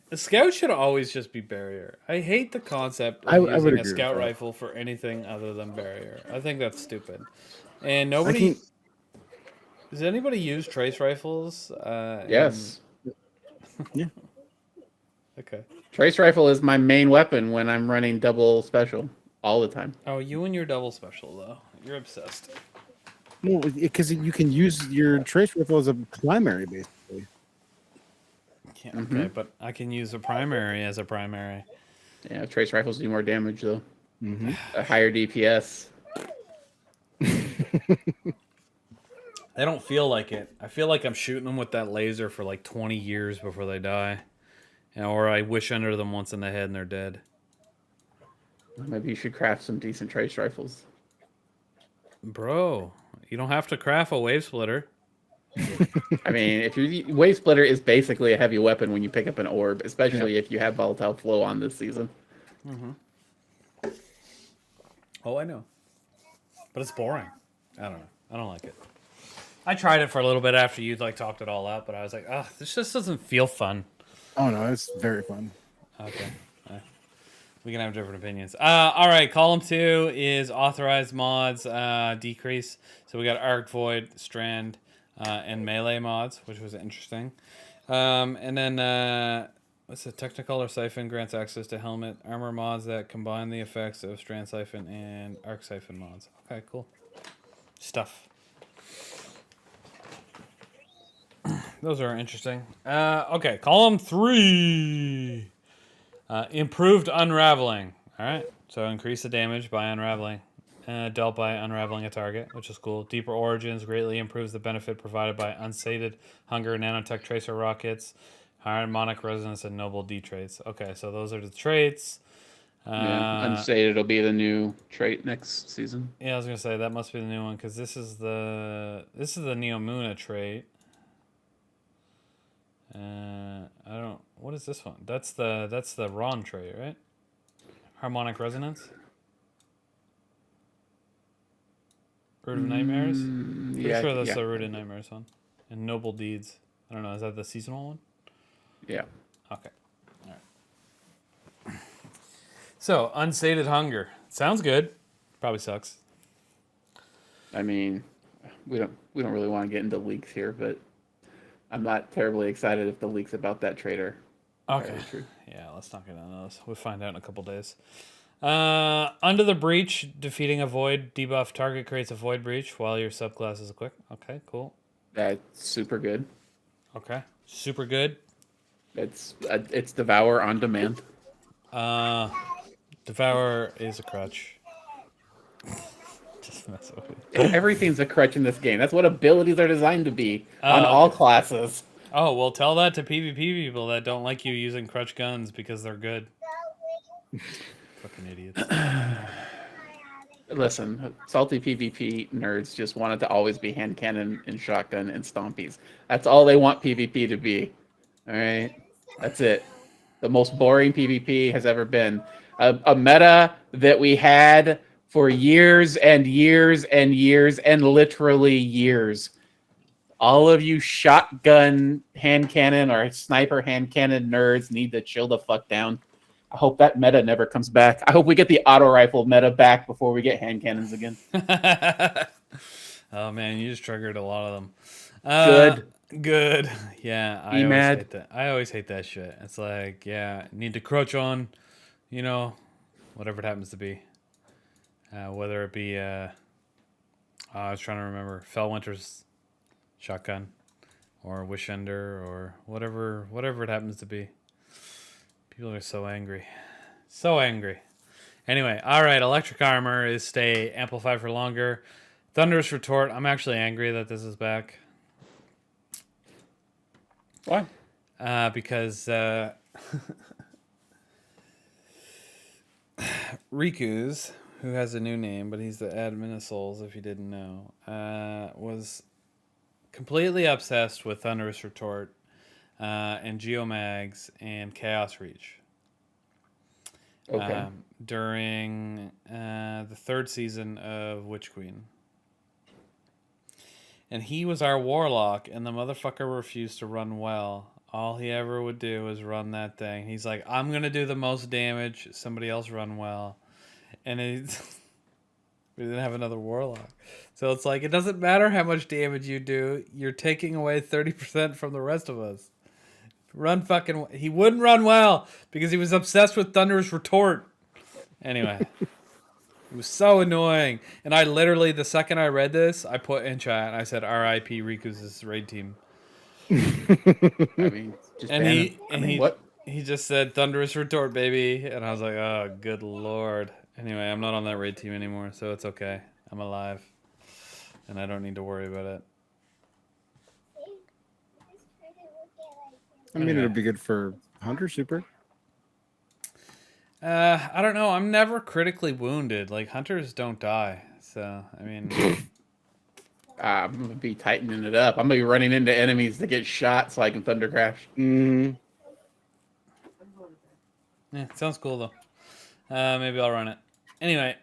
should always just be barrier. I hate the concept I of would using agree a with scout that. rifle for anything other than barrier. I think that's stupid. And nobody... Does anybody use trace rifles? Yes. Yeah. Okay. Trace rifle is my main weapon when I'm running double special all the time. Oh, you and your double special, though. You're obsessed. No, because you can use your trace rifle as a primary, basically. Yeah, okay, but I can use a primary as a primary. Yeah, trace rifles do more damage though. Mm-hmm. A higher DPS. They don't feel like it. I feel like I'm shooting them with that laser for like 20 years before they die. Or I wish under them once in the head and they're dead. Maybe you should craft some decent trace rifles. Bro, you don't have to craft a wave splitter. I mean, if your wave splitter is basically a heavy weapon when you pick up an orb, especially if you have volatile flow on this season. Oh, I know. But it's boring. I don't know. I don't like it. I tried it for a little bit after you like talked it all out, but I was like, oh, this just doesn't feel fun. Oh no, it's very fun. Okay. We can have different opinions. All right, column 2 is authorized mods decrease. So we got Arc Void, Strand, and Melee mods, which was interesting. And then what's the Technicolor Siphon grants access to helmet armor mods that combine the effects of Strand Siphon and Arc Siphon mods. Okay, cool stuff. Those are interesting. Okay, column 3. Improved unraveling. All right. So increase the damage by unraveling. Dealt by unraveling a target, which is cool. Deeper Origins greatly improves the benefit provided by unsated hunger, nanotech tracer rockets, harmonic resonance, and noble D traits. Okay, so those are the traits. Unsated will be the new trait next season. Yeah, I was gonna say that must be the new one because this is the Neomuna trait. I don't. What is this one? That's the Ron trait, right? Harmonic resonance. Root of Nightmares. Pretty sure that's the Root of Nightmares one. And Noble Deeds. I don't know. Is that the seasonal one? Yeah. Okay. All right. So unsated hunger sounds good. Probably sucks. I mean, we don't really want to get into leaks here, but I'm not terribly excited if the leaks about that trader. Okay. True. Yeah, let's not get into those. We'll find out in a couple days. Under the Breach, defeating a void debuff target creates a void breach while your subclass is equipped. Okay, cool. That's super good. Okay, super good. It's Devour on demand. Devour is a crutch. Just mess with it. Everything's a crutch in this game. That's what abilities are designed to be on all classes. Oh, well, tell that to PvP people that don't like you using crutch guns because they're good. Fucking idiots. Listen, salty PvP nerds just want it to always be hand cannon and shotgun and stompies. That's all they want PvP to be. All right? That's it. The most boring PvP has ever been. A meta that we had for years and years and years and literally years. All of you shotgun hand cannon or sniper hand cannon nerds need to chill the fuck down. I hope that meta never comes back. I hope we get the auto rifle meta back before we get hand cannons again. Oh man, you just triggered a lot of them. Good. Yeah, I always hate that shit. It's like, yeah, need to crutch on, whatever it happens to be. Whether it be, I was trying to remember, Fellwinter's shotgun, or Wishender, or whatever it happens to be. People are so angry. So angry. Anyway, alright, electric armor is stay amplified for longer. Thunderous retort, I'm actually angry that this is back. Why? Because Riku's, who has a new name, but he's the admin of Souls, if you didn't know, was completely obsessed with Thunderous Retort and Geomags and Chaos Reach. Okay. During the third season of Witch Queen. And he was our warlock, and the motherfucker refused to run well. All he ever would do is run that thing. He's like, I'm going to do the most damage. Somebody else run well. And we didn't have another warlock. So it's like, it doesn't matter how much damage you do. You're taking away 30% from the rest of us. He wouldn't run well because he was obsessed with Thunderous Retort. Anyway. It was so annoying. And I literally, the second I read this, I put in chat and I said, R.I.P. Riku's raid team. He just said Thunderous Retort, baby. And I was like, oh, good lord. Anyway, I'm not on that raid team anymore, so it's okay. I'm alive. And I don't need to worry about it. I mean, it'll be good for Hunter Super. I don't know. I'm never critically wounded. Like, hunters don't die. So, I mean... I'm going to be tightening it up. I'm going to be running into enemies that get shot so I can Thunder Crash. Mm-hmm. Yeah, sounds cool, though. Maybe I'll run it. Anyway,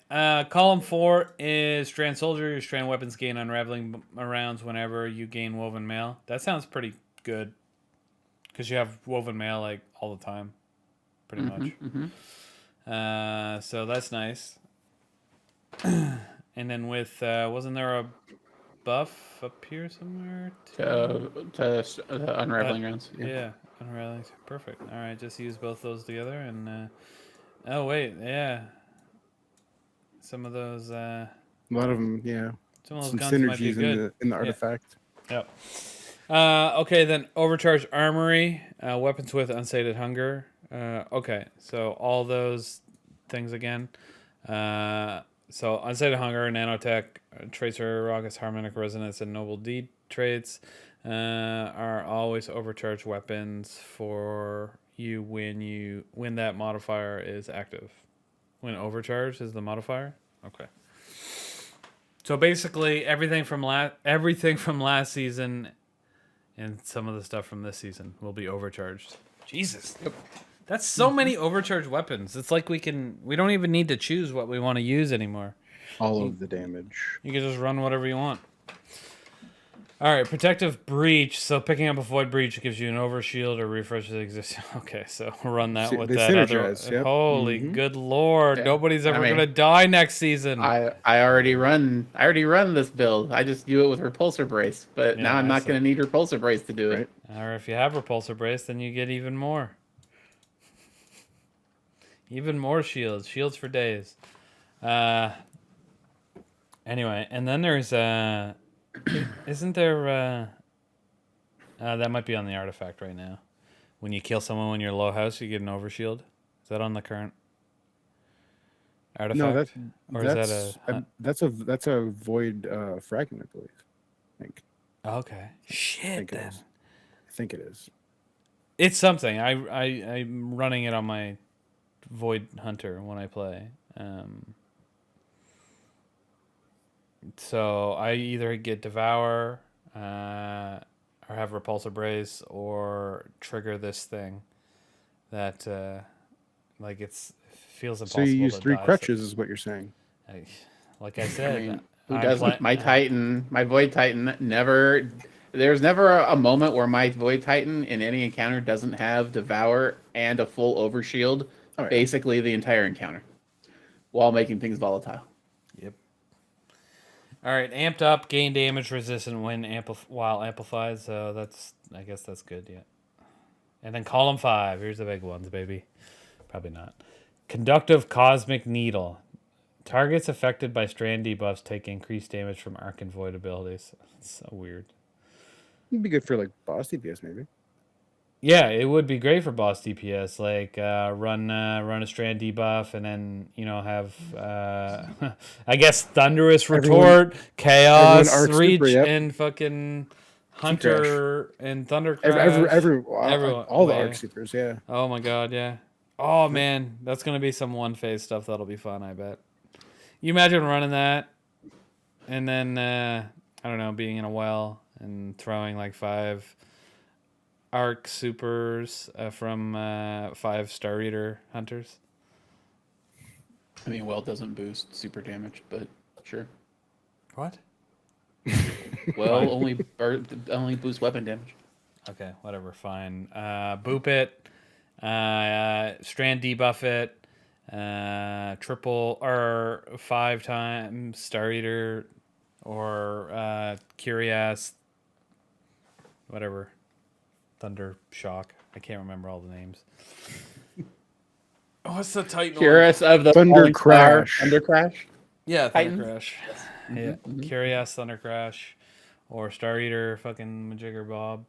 column 4 is Strand Soldier. Your Strand weapons gain unraveling rounds whenever you gain woven mail. That sounds pretty good because you have woven mail like all the time, pretty much. So that's nice. And then with wasn't there a buff up here somewhere? To unraveling rounds. Yeah, unraveling. Perfect. All right, just use both those together and. Oh wait, yeah. Some of those. A lot of them, yeah. Some of those Some guns might be synergies good. in the artifact. Yep. Okay, then overcharged armory, weapons with unsated hunger. Okay, so all those things again. So unsated hunger, nanotech, tracer, rockets, harmonic resonance, and noble deed traits are always overcharged weapons for you when that modifier is active. When overcharged is the modifier. Okay. So basically, everything from last season and some of the stuff from this season will be overcharged. Jesus, that's so many overcharged weapons. It's like we don't even need to choose what we want to use anymore. All of the damage. You can just run whatever you want. All right, protective breach. So picking up a void breach gives you an overshield or refreshes existing. Okay, so run that with they that other. synergize, yep. Holy good lord! Yeah. Nobody's ever gonna die next season. I already run this build. I just do it with repulsor brace, but now I'm not going to need repulsor brace to do it. Or if you have repulsor brace, then you get even more. Even more shields. Shields for days. Anyway, and then there's isn't there that might be on the artifact right now. When you kill someone when you're low house, you get an overshield. Is that on the current artifact? No, that's a void fragment, I believe. I think. Okay. Shit. Then. I think it is. It's something. I'm running it on my Void Hunter when I play. So I either get Devour, or have Repulsor Brace, or trigger this thing that, like it feels impossible. So you use to 3 die, crutches, is what you're saying. Like I said, I mean, who doesn't? My Void Titan never. There's never a moment where my Void Titan in any encounter doesn't have Devour and a full Overshield, basically the entire encounter, while making things volatile. Yep. All right, amped up, gain damage resistant when while amplified. So I guess that's good. Yeah. And then column 5. Here's the big ones, baby. Probably not. Conductive Cosmic Needle. Targets affected by strand debuffs take increased damage from arc and void abilities. That's so weird. It'd be good for like boss DPS maybe. Yeah, it would be great for boss DPS. Like run a strand debuff, and then have I guess thunderous retort, chaos reach, super, yep. and fucking hunter and thunder crash. Everyone, all the arc supers, yeah. Oh my god, yeah. Oh man, that's gonna be some one phase stuff that'll be fun. I bet. You imagine running that, and then I don't know, being in a well and throwing like 5 arc supers from 5 Star Eater hunters. I mean, well, doesn't boost super damage, but sure. What? Well, only boosts weapon damage. Okay, whatever, fine. Boop it. Strand debuff it. Triple or 5 times Star Eater or Curious. Whatever. Thunder Shock. I can't remember all the names. What's the Titan? Curious of the Thunder Crash. Thunder Crash. Yeah, Titans? Thunder Crash. Yeah, Curious Thunder Crash, or Star Eater, fucking Majigger Bob,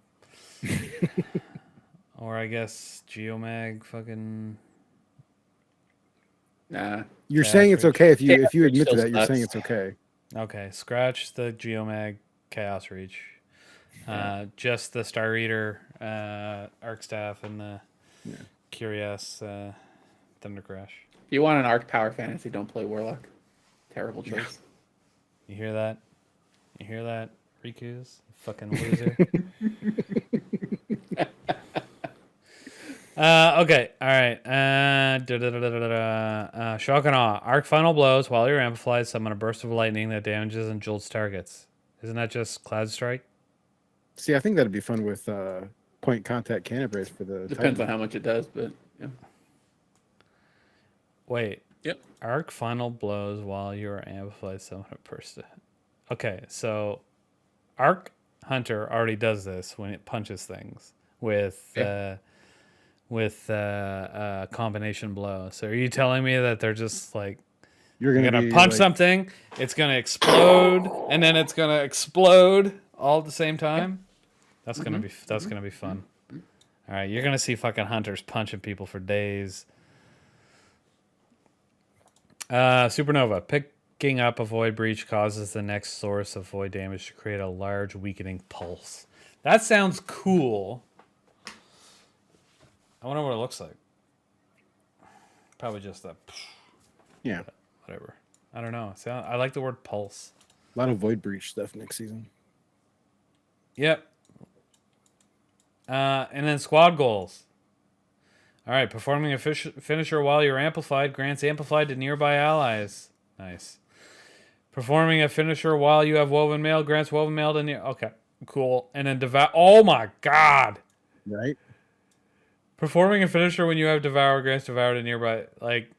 or I guess Geomag, fucking. Nah. You're saying it's okay if you admit to that. You're sucks. saying it's okay. Okay, scratch the Geomag Chaos Reach. Just the Star Eater, Arc Staff, and the Curious Thunder Crash. If you want an Arc Power Fantasy, don't play Warlock. Terrible choice. You hear that? You hear that, Riku's? Fucking loser. Okay, all right. Shock and awe. Arc final blows while you're amplified. Summon a burst of lightning that damages and jolts targets. Isn't that just Cloud Strike? See, I think that'd be fun with point contact cannon brace for the Depends Titan. on how much it does, but yeah. Wait. Yep. Arc final blows while you're amplified. Summon a burst. Okay, so Arc Hunter already does this when it punches things with combination blow. So are you telling me that they're just like You're you're gonna gonna be punch like, something, it's gonna explode, and then it's gonna explode all at the same time? That's gonna be fun. All right, you're gonna see fucking hunters punching people for days. Supernova. Picking up a void breach causes the next source of void damage to create a large weakening pulse. That sounds cool. I wonder what it looks like. Probably just that. yeah, Whatever. I don't know. I like the word pulse. a lot of void breach stuff next season. Yep. And then squad goals. All right. Performing a finisher while you're amplified grants amplified to nearby allies. Nice. Performing a finisher while you have woven mail grants woven mail to near. Okay. Cool. And then devour. Oh my god. Right? Performing a finisher when you have devour grants devour to nearby. Like,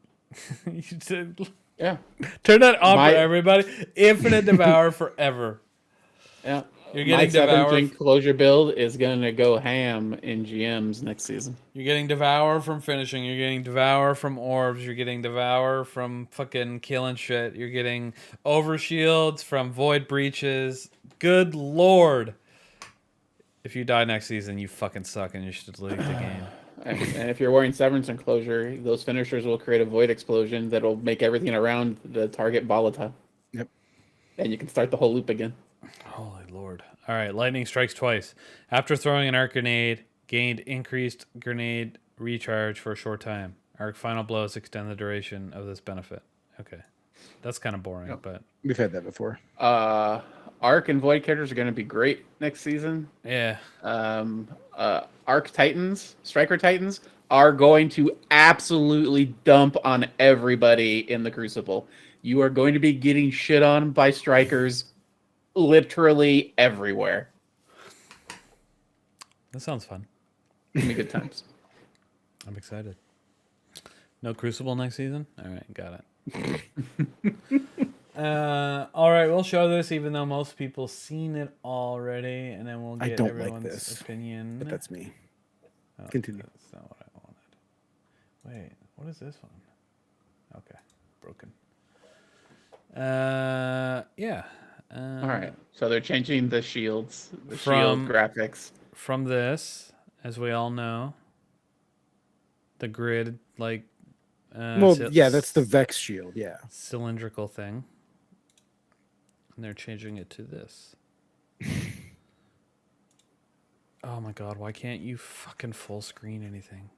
you said, Yeah. turn that on for everybody. Infinite devour forever. Yeah. You're My getting devour. 7 closure build is going to go ham in GMs next season. You're getting devour from finishing. You're getting devour from orbs. You're getting devour from fucking killing shit. You're getting overshields from void breaches. Good lord. If you die next season, you fucking suck and you should delete the game. And if you're wearing Severance and Closure, those finishers will create a void explosion that'll make everything around the target volatile. Yep. And you can start the whole loop again. Holy lord. All right, lightning strikes twice. After throwing an arc grenade, gained increased grenade recharge for a short time. Arc final blows extend the duration of this benefit. Okay. That's kind of boring, but We've had that before. Arc and Void characters are going to be great next season. yeah. Arc Titans, Striker Titans, are going to absolutely dump on everybody in the Crucible. You are going to be getting shit on by Strikers literally everywhere. That sounds fun. It's gonna be good times. I'm excited. No Crucible next season? All right, got it. All right, we'll show this even though most people seen it already, and then we'll I get don't like everyone's this, opinion. But that's me. Oh, Continue. That's not what I wanted. Wait, what is this one? Okay, broken. Yeah. All right, so they're changing the shields, the From- shield graphics. From this, as we all know, the grid, like... Well, yeah, that's the Vex shield. Yeah. cylindrical thing. And they're changing it to this. Oh my god, why can't you fucking full screen anything?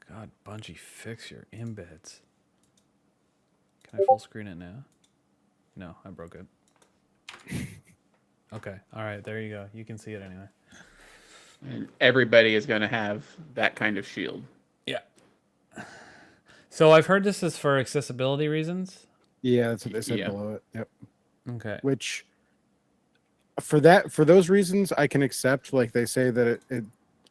God, Bungie, fix your embeds. Can I full screen it now? No, I broke it. Okay, alright, there you go. You can see it anyway. And everybody is going to have that kind of shield. Yeah. So I've heard this is for accessibility reasons. Yeah, that's what they said Yeah. below it. Yep. Okay. Which, for those reasons, I can accept. Like they say that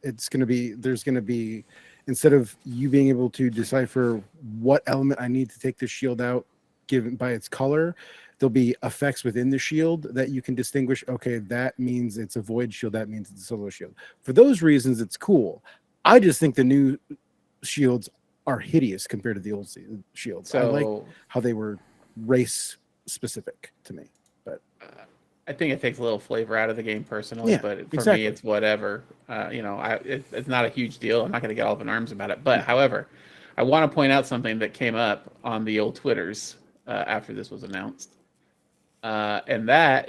it's going to be, there's going to be, instead of you being able to decipher what element I need to take the shield out, given by its color, there'll be effects within the shield that you can distinguish. Okay, that means it's a void shield. That means it's a solo shield. For those reasons, it's cool. I just think the new shields are hideous compared to the old shields. So I like how they were race specific to me, but I think it takes a little flavor out of the game personally, Yeah, but for exactly. me, it's whatever. It's not a huge deal. I'm not going to get all up in arms about it. But however, I want to point out something that came up on the old Twitters after this was announced. And that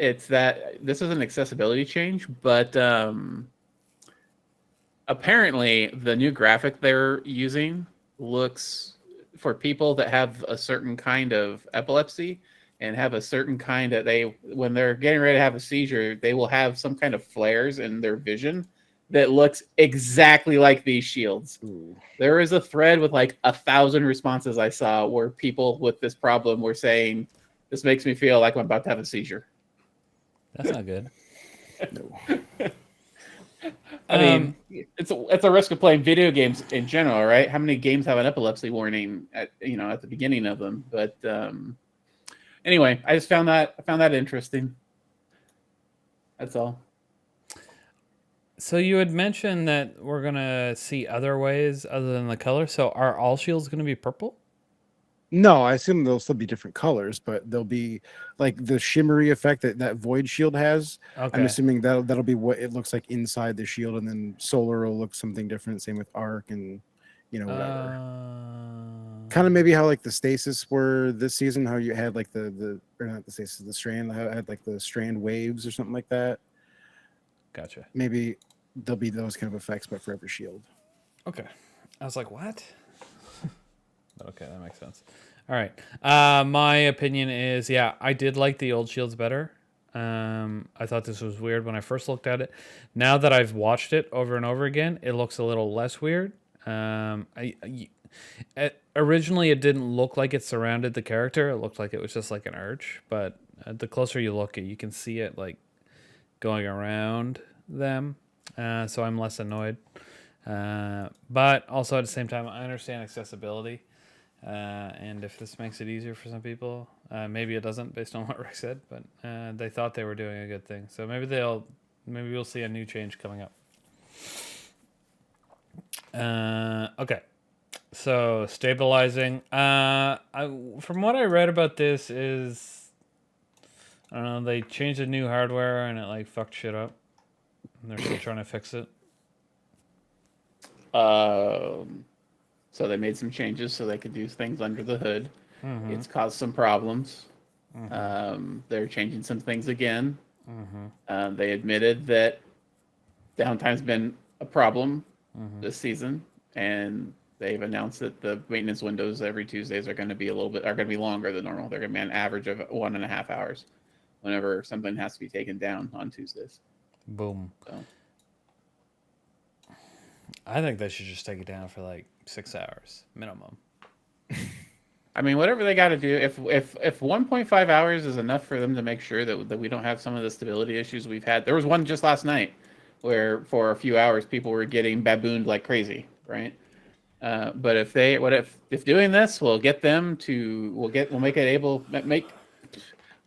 this is an accessibility change, but apparently the new graphic they're using looks, for people that have a certain kind of epilepsy and have a certain kind of, when they're getting ready to have a seizure, they will have some kind of flares in their vision that looks exactly like these shields. Ooh. There is a thread with like 1,000 responses I saw where people with this problem were saying, "This makes me feel like I'm about to have a seizure." That's not good. No. I mean, it's a risk of playing video games in general, right? How many games have an epilepsy warning at the beginning of them? But anyway, I just found that interesting. That's all. So you had mentioned that we're gonna see other ways other than the color. So are all shields gonna be purple? No, I assume they'll still be different colors, but they'll be like the shimmery effect that void shield has. Okay. I'm assuming that'll be what it looks like inside the shield, and then solar will look something different. Same with arc and whatever. Kind of maybe how like the stasis were this season, how you had like the or not the stasis, the strand had like the strand waves or something like that. Gotcha. Maybe there'll be those kind of effects, but for every shield. Okay. I was like, what? Okay, that makes sense. All right. My opinion is, yeah, I did like the old shields better. I thought this was weird when I first looked at it. Now that I've watched it over and over again, it looks a little less weird. Originally, it didn't look like it surrounded the character. It looked like it was just like an arch. But the closer you look, you can see it like going around them. So I'm less annoyed. But also at the same time, I understand accessibility. And if this makes it easier for some people, maybe it doesn't based on what Rick said, but they thought they were doing a good thing. So maybe we'll see a new change coming up. Okay. So stabilizing. From what I read about this is, I don't know, they changed the new hardware and it like fucked shit up. And they're still trying to fix it. So they made some changes so they could do things under the hood. Mm-hmm. It's caused some problems. Mm-hmm. They're changing some things again. Mm-hmm. They admitted that downtime's been a problem Mm-hmm. this season, and they've announced that the maintenance windows every Tuesdays are going to be longer than normal. They're going to be an average of 1.5 hours whenever something has to be taken down on Tuesdays. Boom. So. I think they should just take it down for like 6 hours minimum. I mean, whatever they got to do. If 1.5 hours is enough for them to make sure that we don't have some of the stability issues we've had. There was one just last night where for a few hours people were getting babooned like crazy, right? But if doing this will get them to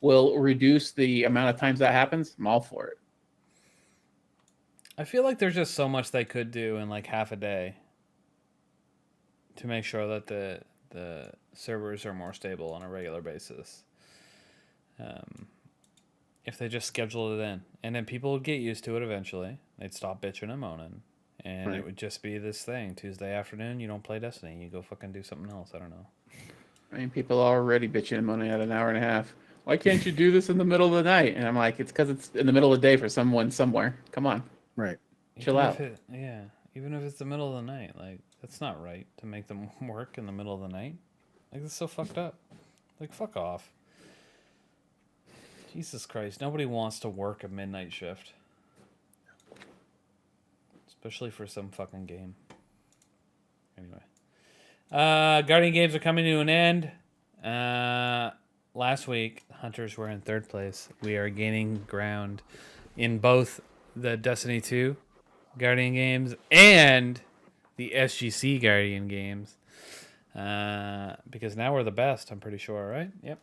will reduce the amount of times that happens, I'm all for it. I feel like there's just so much they could do in like half a day to make sure that the servers are more stable on a regular basis. If they just scheduled it in, and then people would get used to it eventually, they'd stop bitching and moaning, and it would just be this thing. Tuesday afternoon, you don't play Destiny, you go fucking do something else. I don't know. I mean, people are already bitching and moaning at an hour and a half. Why can't you do this in the middle of the night? And I'm like, it's because it's in the middle of the day for someone somewhere. Come on. Right. Chill out. Even if it's the middle of the night, like that's not right to make them work in the middle of the night. Like that's so fucked up. Like fuck off. Jesus Christ, nobody wants to work a midnight shift. Especially for some fucking game. Anyway. Guardian games are coming to an end. Last week, Hunters were in third place. We are gaining ground in both the Destiny 2 Guardian games and the SGC Guardian games. Because now we're the best, I'm pretty sure, right? Yep.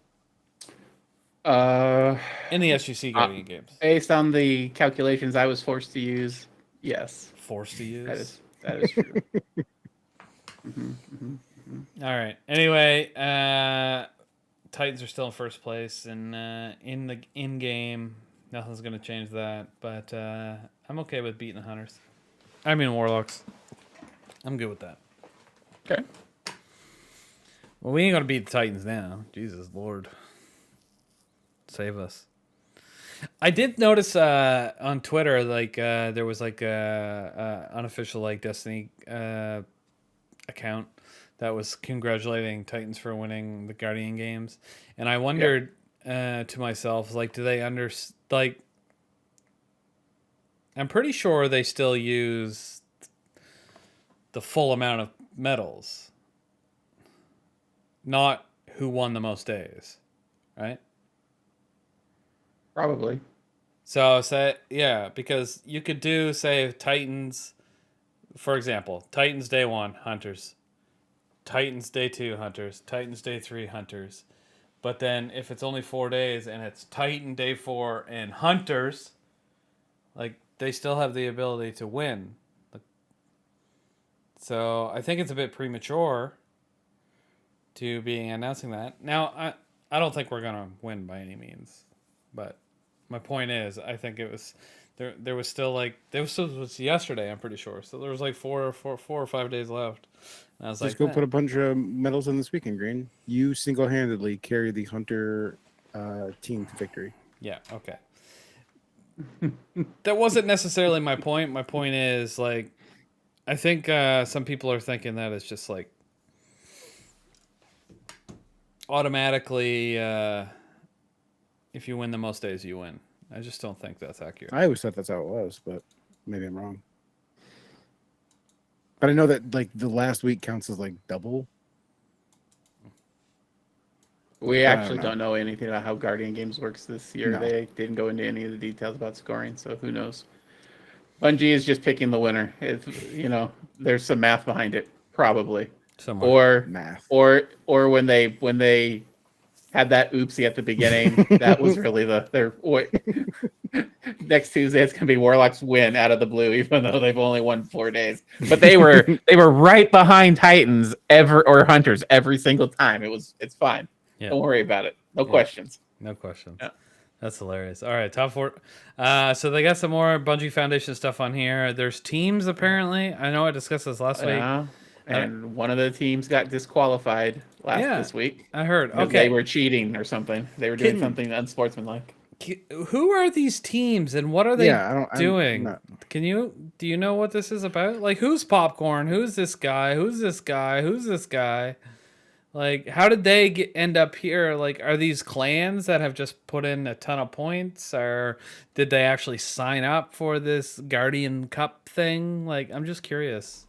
In the SGC Guardian games. Based on the calculations I was forced to use, yes. Forced to use? That is true. All right. Anyway, Titans are still in first place, and in the in-game, nothing's going to change that. But I'm okay with beating the Hunters. I mean Warlocks. I'm good with that. Okay. Well, we ain't going to beat the Titans now. Jesus Lord. Save us. I did notice on Twitter, like, there was like a unofficial like Destiny account that was congratulating Titans for winning the Guardian games, and I wondered to myself, like, do they I'm pretty sure they still use the full amount of medals, not who won the most days, right? Probably. So say because you could do say Titans, for example, Titans day 1 hunters, Titans day 2 hunters, Titans day 3 hunters. But then if it's only 4 days and it's Titan day 4 and hunters, like they still have the ability to win. So I think it's a bit premature to be announcing that. Now I don't think we're gonna win by any means, but my point is I think it was there was still like was yesterday, I'm pretty sure. So there was like 4 or 5 days left. And I was Just like, go put a bunch of medals in this weekend, Green. You single-handedly carry the Hunter team to victory. yeah, okay. That wasn't necessarily my point. My point is like I think some people are thinking that it's just like automatically if you win the most days you win. I just don't think that's accurate. I always thought that's how it was, but maybe I'm wrong. But I know that like the last week counts as like double. We I actually don't know. don't know anything about how Guardian Games works this year. No. They didn't go into any of the details about scoring, so who knows? Bungie is just picking the winner. There's some math behind it, probably. Somewhere. Math. Or when they had that oopsie at the beginning, that was really next Tuesday it's gonna be Warlocks win out of the blue, even though they've only won 4 days. But they were right behind Titans or Hunters every single time. It's fine. Yeah. Don't worry about it. No questions. No questions. Yeah. That's hilarious. All right, top 4. So they got some more Bungie Foundation stuff on here. There's teams apparently. I know I discussed this last week. And one of the teams got disqualified this week. I heard. Because Okay. they were cheating or something. They were doing something unsportsmanlike. Who are these teams and what are they doing? I'm not- Do you know what this is about? Like, who's Popcorn? Who's this guy? Who's this guy? Who's this guy? Like, how did they end up here? Like, are these clans that have just put in a ton of points, or did they actually sign up for this Guardian Cup thing? Like, I'm just curious.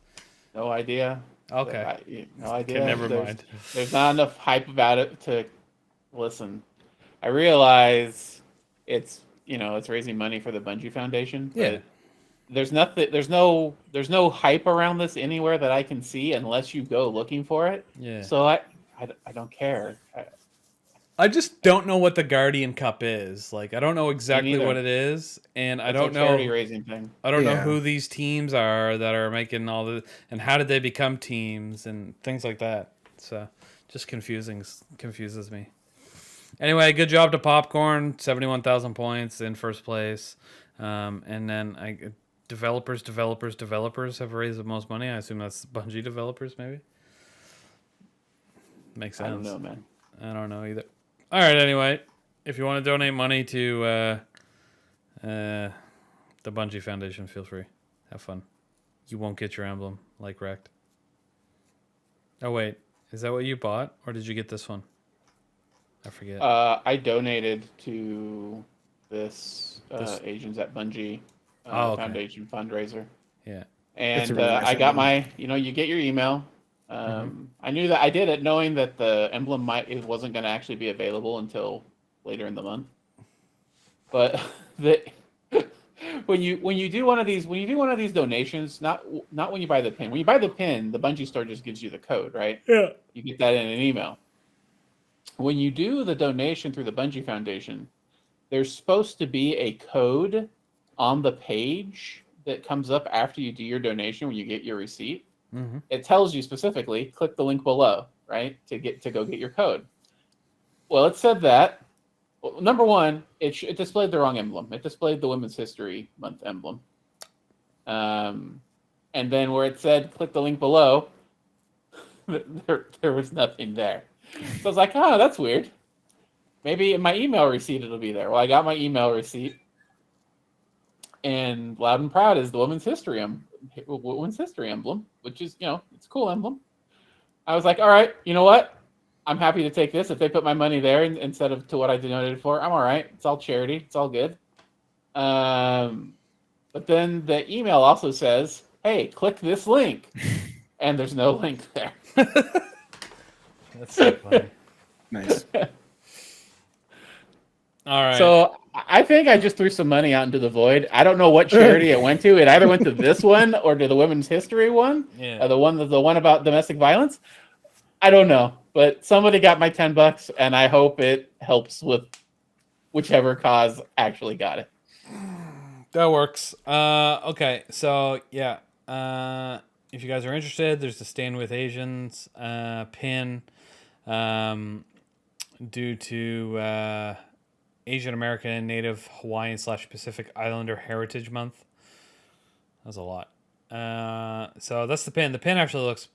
No idea. Okay. No idea. Okay, never mind. There's not enough hype about it to listen. I realize it's raising money for the Bungie Foundation. But Yeah. There's nothing. There's no hype around this anywhere that I can see unless you go looking for it. Yeah. So I don't care. I just don't know what the Guardian Cup is. Like, I don't know exactly neither. what it is, and I It's don't a know. charity raising thing. I don't know Yeah. who these teams are that are making all the, and how did they become teams and things like that. So, just confuses me. Anyway, good job to Popcorn. 71,000 points in first place, and then developers have raised the most money. I assume that's Bungie developers, maybe. Makes sense. I don't know, man. I don't know either. All right. Anyway, if you want to donate money to the Bungie Foundation, feel free. Have fun. You won't get your emblem like wrecked. Oh wait, is that what you bought, or did you get this one? I forget. I donated to this Asians at Bungie Okay. Foundation fundraiser. Yeah. And a really nice I got emblem. you get your email. I knew that I did it knowing that the emblem wasn't going to actually be available until later in the month. But when you do one of these donations, not when you buy the pin. When you buy the pin, the Bungie store just gives you the code, right? Yeah. You get that in an email. When you do the donation through the Bungie Foundation, there's supposed to be a code on the page that comes up after you do your donation when you get your receipt. Mm-hmm. It tells you specifically, click the link below, right, to go get your code. Well, it said that. Well, number one, it displayed the wrong emblem. It displayed the Women's History Month emblem. And then where it said click the link below, there was nothing there. So I was like, oh, that's weird. Maybe in my email receipt it'll be there. Well, I got my email receipt, and Loud and Proud is the Women's History emblem, which is, it's a cool emblem. I was like, all right, you know what? I'm happy to take this. If they put my money there instead of to what I donated for, I'm all right. It's all charity. It's all good. But But then the email also says, "Hey, click this link," and there's no link there. That's so funny. Nice. All right. So I think I just threw some money out into the void. I don't know what charity it went to. It either went to this one or to the Women's History one, Yeah. the one about domestic violence. I don't know, but somebody got my $10, and I hope it helps with whichever cause actually got it. That works. Okay, so yeah. If you guys are interested, there's the Stand with Asians pin. Due to Asian American and Native Hawaiian / Pacific Islander Heritage Month. That was a lot. So that's the pin. The pin actually looks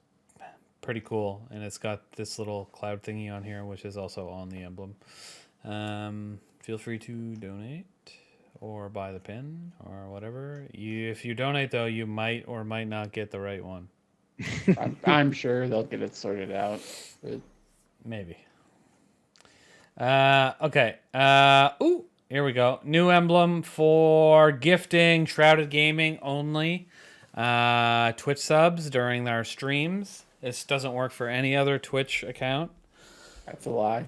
pretty cool, and it's got this little cloud thingy on here, which is also on the emblem. Feel free to donate or buy the pin or whatever. If you donate, though, you might or might not get the right one. I'm sure they'll get it sorted out. But... Maybe. Okay. Ooh, here we go. New emblem for gifting Shrouded Gaming only. Twitch subs during our streams. This doesn't work for any other Twitch account. That's a lie.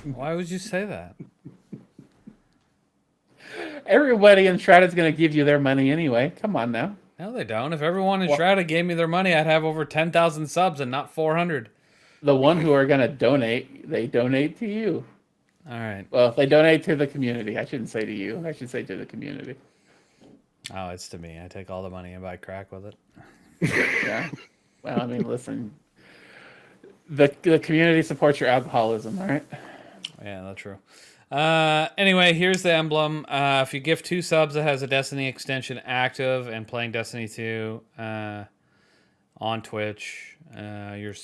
Why would you say that? Everybody in Shrouded's going to give you their money anyway. Come on now. No, they don't. If everyone in Shrouded gave me their money, I'd have over 10,000 subs and not 400. The one who are going to donate, they donate to you. All right. Well, they donate to the community. I shouldn't say to you. I should say to the community. Oh, it's to me. I take all the money and buy crack with it. Yeah. Well, I mean, listen. The community supports your alcoholism, all right? Yeah, that's true. Anyway, here's the emblem. If you give 2 subs, it has a Destiny extension active and playing Destiny 2 on Twitch. You're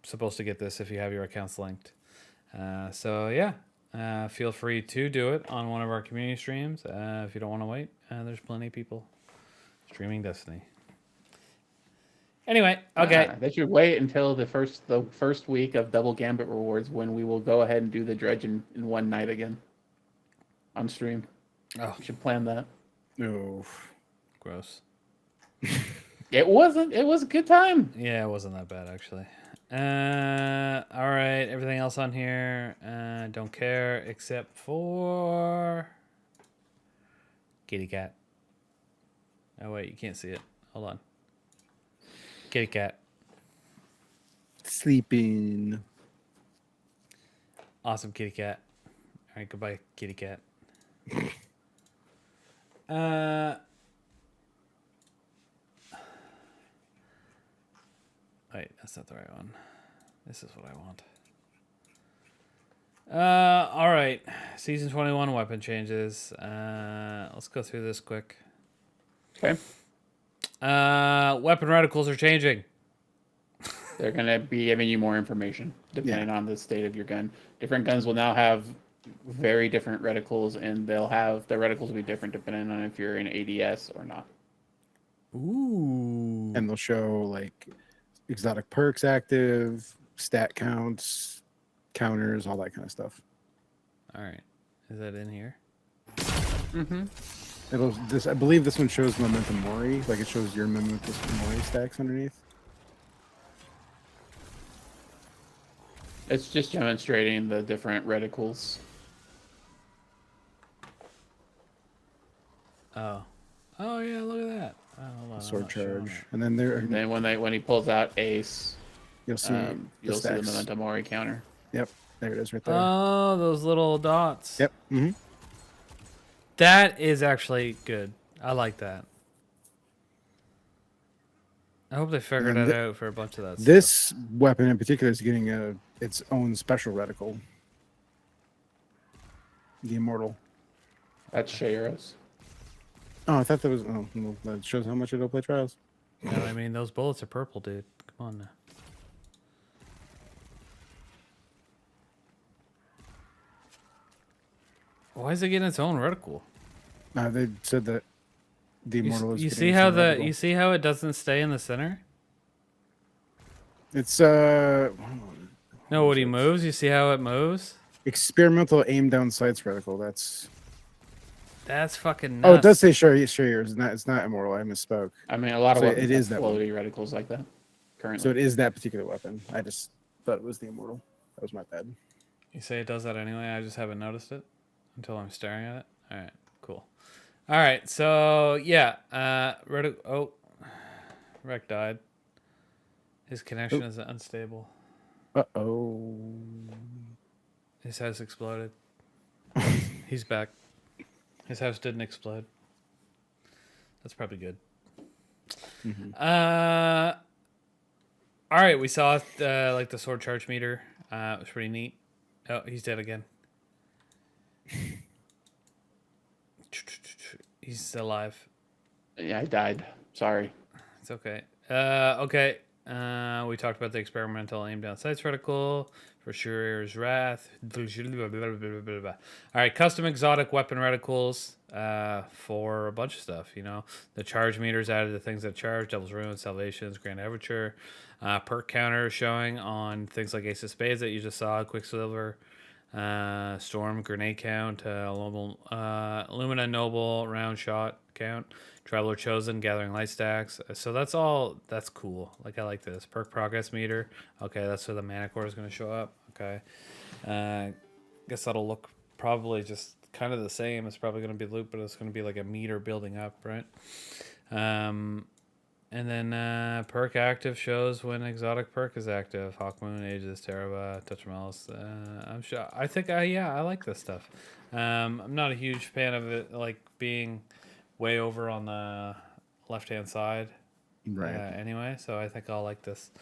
supposed to get this if you have your accounts linked. So yeah, feel free to do it on one of our community streams. If you don't want to wait, there's plenty of people streaming Destiny. Anyway, okay. They should wait until the first week of Double Gambit rewards when we will go ahead and do the dredge in one night again on stream. Oh, We should plan that. Oh, gross. It wasn't. It was a good time. Yeah, it wasn't that bad actually. All right. Everything else on here, don't care except for kitty cat. Oh wait, you can't see it. Hold on. Kitty cat. sleeping. Awesome kitty cat. All right, goodbye, kitty cat. Wait, that's not the right one. This is what I want. All right. Season 21 weapon changes. Let's go through this quick. Okay. Weapon reticles are changing. They're going to be giving you more information depending on the state of your gun. Different guns will now have very different reticles, and the reticles will be different depending on if you're in ADS or not. Ooh. And they'll show like exotic perks active, stat counts, counters, all that kind of stuff. All right. Is that in here? Mm-hmm. I believe this one shows Momentum Mori, like it shows your Momentum Mori stacks underneath. It's just demonstrating the different reticles. Oh. Oh yeah, look at that. Oh, hold on, I'm Sword not showing charge, and then there And then when he pulls out Ace, you'll see you'll see the stacks. Memento Mori counter. Yep, there it is right it. there. Oh, those little dots. Yep. Mm-hmm. That is actually good. I like that. I hope they figured And that out for a bunch of that stuff. This weapon in particular is getting its own special reticle. The Immortal. That's Shayros. Oh, I thought that was. Oh, well, that shows how much it'll play trials. No, I mean, those bullets are purple, dude. Come on now. Why is it getting its own reticle? They said that the Immortal is. You getting see its how own reticle. you see how it doesn't stay in the center? It's No, when he moves, you see how it moves? experimental aim down sights reticle. That's That's fucking Oh, nuts. it does say share yours. It's not immortal. I misspoke. I mean, a lot of So weapons it is have that one. floaty reticles like that currently. So it is that particular weapon. I just thought it was the immortal. That was my bad. You say it does that anyway. I just haven't noticed it until I'm staring at it. All right, cool. All right, so yeah, Rec died. His connection is unstable. Oh. His house exploded. He's back. His house didn't explode. That's probably good. Mm-hmm. All right, we saw like the sword charge meter. It was pretty neat. Oh, he's dead again. He's alive. Yeah, I died. Sorry. It's okay. Okay. We talked about the experimental aim down sights reticle for Shurier's Wrath. All right, custom exotic weapon reticles for a bunch of stuff. You know, the charge meters added to things that charge, Devil's Ruin, Salvations, Grand Aperture. Perk counter showing on things like Ace of Spades that you just saw, Quicksilver, Storm, Grenade count, Lumina Noble, Round Shot count. Traveler Chosen, Gathering Light Stacks. So that's cool. Like, I like this. Perk Progress Meter. Okay, that's where the Mana Core is going to show up. Okay. Guess that'll look probably just kind of the same. It's probably going to be loop, but it's going to be like a meter building up, right? And then Perk Active shows when exotic perk is active. Hawkmoon, Aegis, Terra, Touch Malice. I'm sure. I think, I like this stuff. I'm not a huge fan of it, like, being way over on the left-hand side, Right. anyway, so I think I'll like this.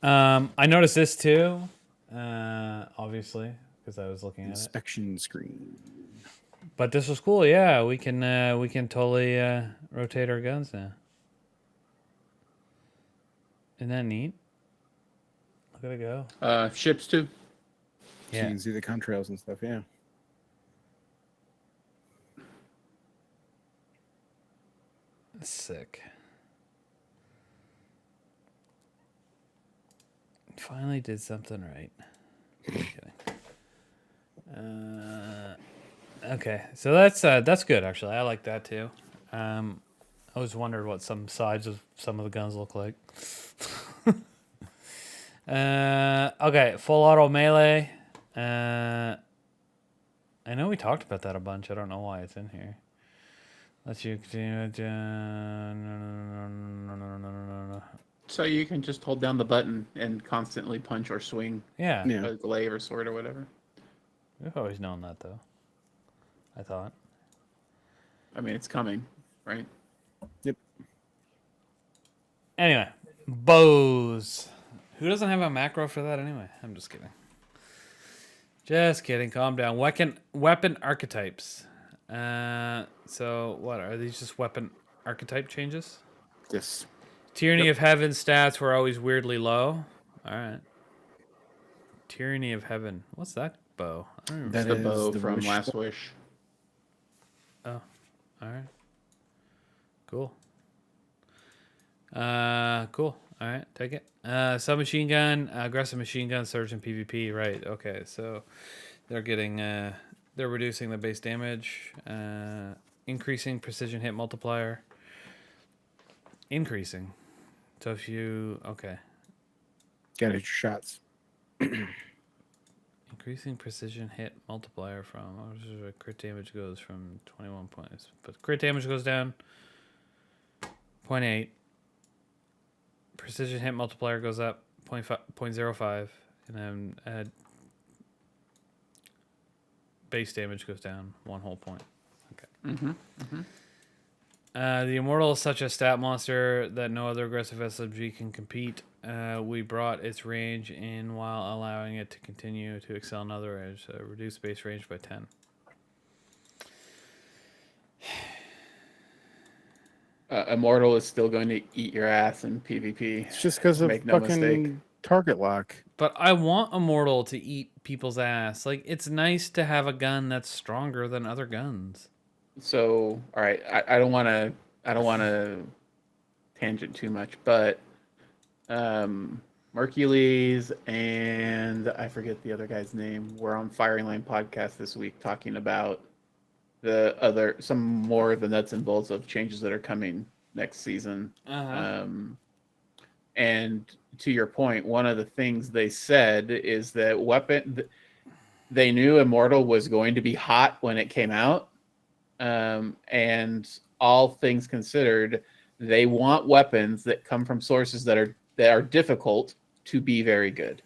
I noticed this too, obviously, because I was looking at it. Inspection screen. But this was cool. Yeah, we can totally rotate our guns now. Isn't that neat? Look at it go. Ships too. So you can see the contrails and stuff. Yeah. Sick. Finally did something right. I'm kidding. Okay, so that's good actually. I like that too. I always wondered what some sides of some of the guns look like. Okay, full auto melee. I know we talked about that a bunch. I don't know why it's in here. Let's you continue. No. So you can just hold down the button and constantly punch or swing Yeah. a glaive or sword or whatever. We've always known that though. I thought. I mean, it's coming, right? Yep. Anyway, bows. Who doesn't have a macro for that anyway? I'm just kidding. Just kidding. Calm down. Weapon archetypes. So what are these? Just weapon archetype changes? Yes. Tyranny of Heaven stats were always weirdly low. All right. Tyranny of Heaven. What's that bow? I don't remember. It's the bow from Last Wish. Oh, all right. Cool. Cool. All right, take it. Submachine gun, aggressive machine gun, surge in PvP. Right. Okay. So they're getting, they're reducing the base damage, increasing precision hit multiplier. Increasing. So if you Got your shots. increasing precision hit multiplier from crit damage goes from 21 points, but crit damage goes down 0.8. Precision hit multiplier goes up 0.05, and then base damage goes down 1 whole point. Okay. The Immortal is such a stat monster that no other aggressive SMG can compete. We brought its range in while allowing it to continue to excel in other areas. Reduce base range by 10. Immortal is still going to eat your ass in PvP. It's just because of Make no fucking mistake. target lock. But I want Immortal to eat people's ass. Like, it's nice to have a gun that's stronger than other guns. So, all right, I don't want to tangent too much, but we're Mercules and I forget the other guy's name. We're on Firing Line podcast this week talking about some more of the nuts and bolts of changes that are coming next season. And to your point, one of the things they said is that they knew Immortal was going to be hot when it came out. And all things considered, they want weapons that come from sources that are difficult to be very good.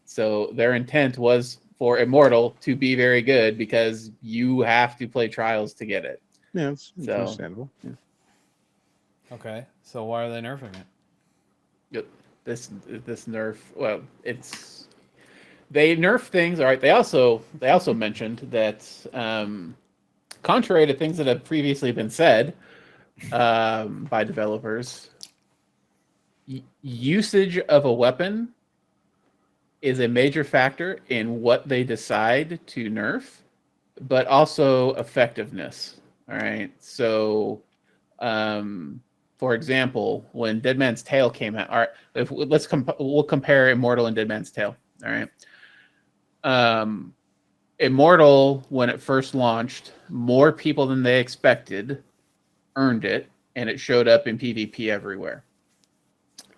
So their intent was for Immortal to be very good because you have to play Trials to get it. Yeah, it's understandable. Yeah. Okay, so why are they nerfing it? This nerf, well, they nerf things. All right. They also mentioned that contrary to things that have previously been said by developers, usage of a weapon is a major factor in what they decide to nerf, but also effectiveness. All right. So, for example, when Dead Man's Tale came out, all right, we'll compare Immortal and Dead Man's Tale. All right. Immortal, when it first launched, more people than they expected earned it, and it showed up in PvP everywhere.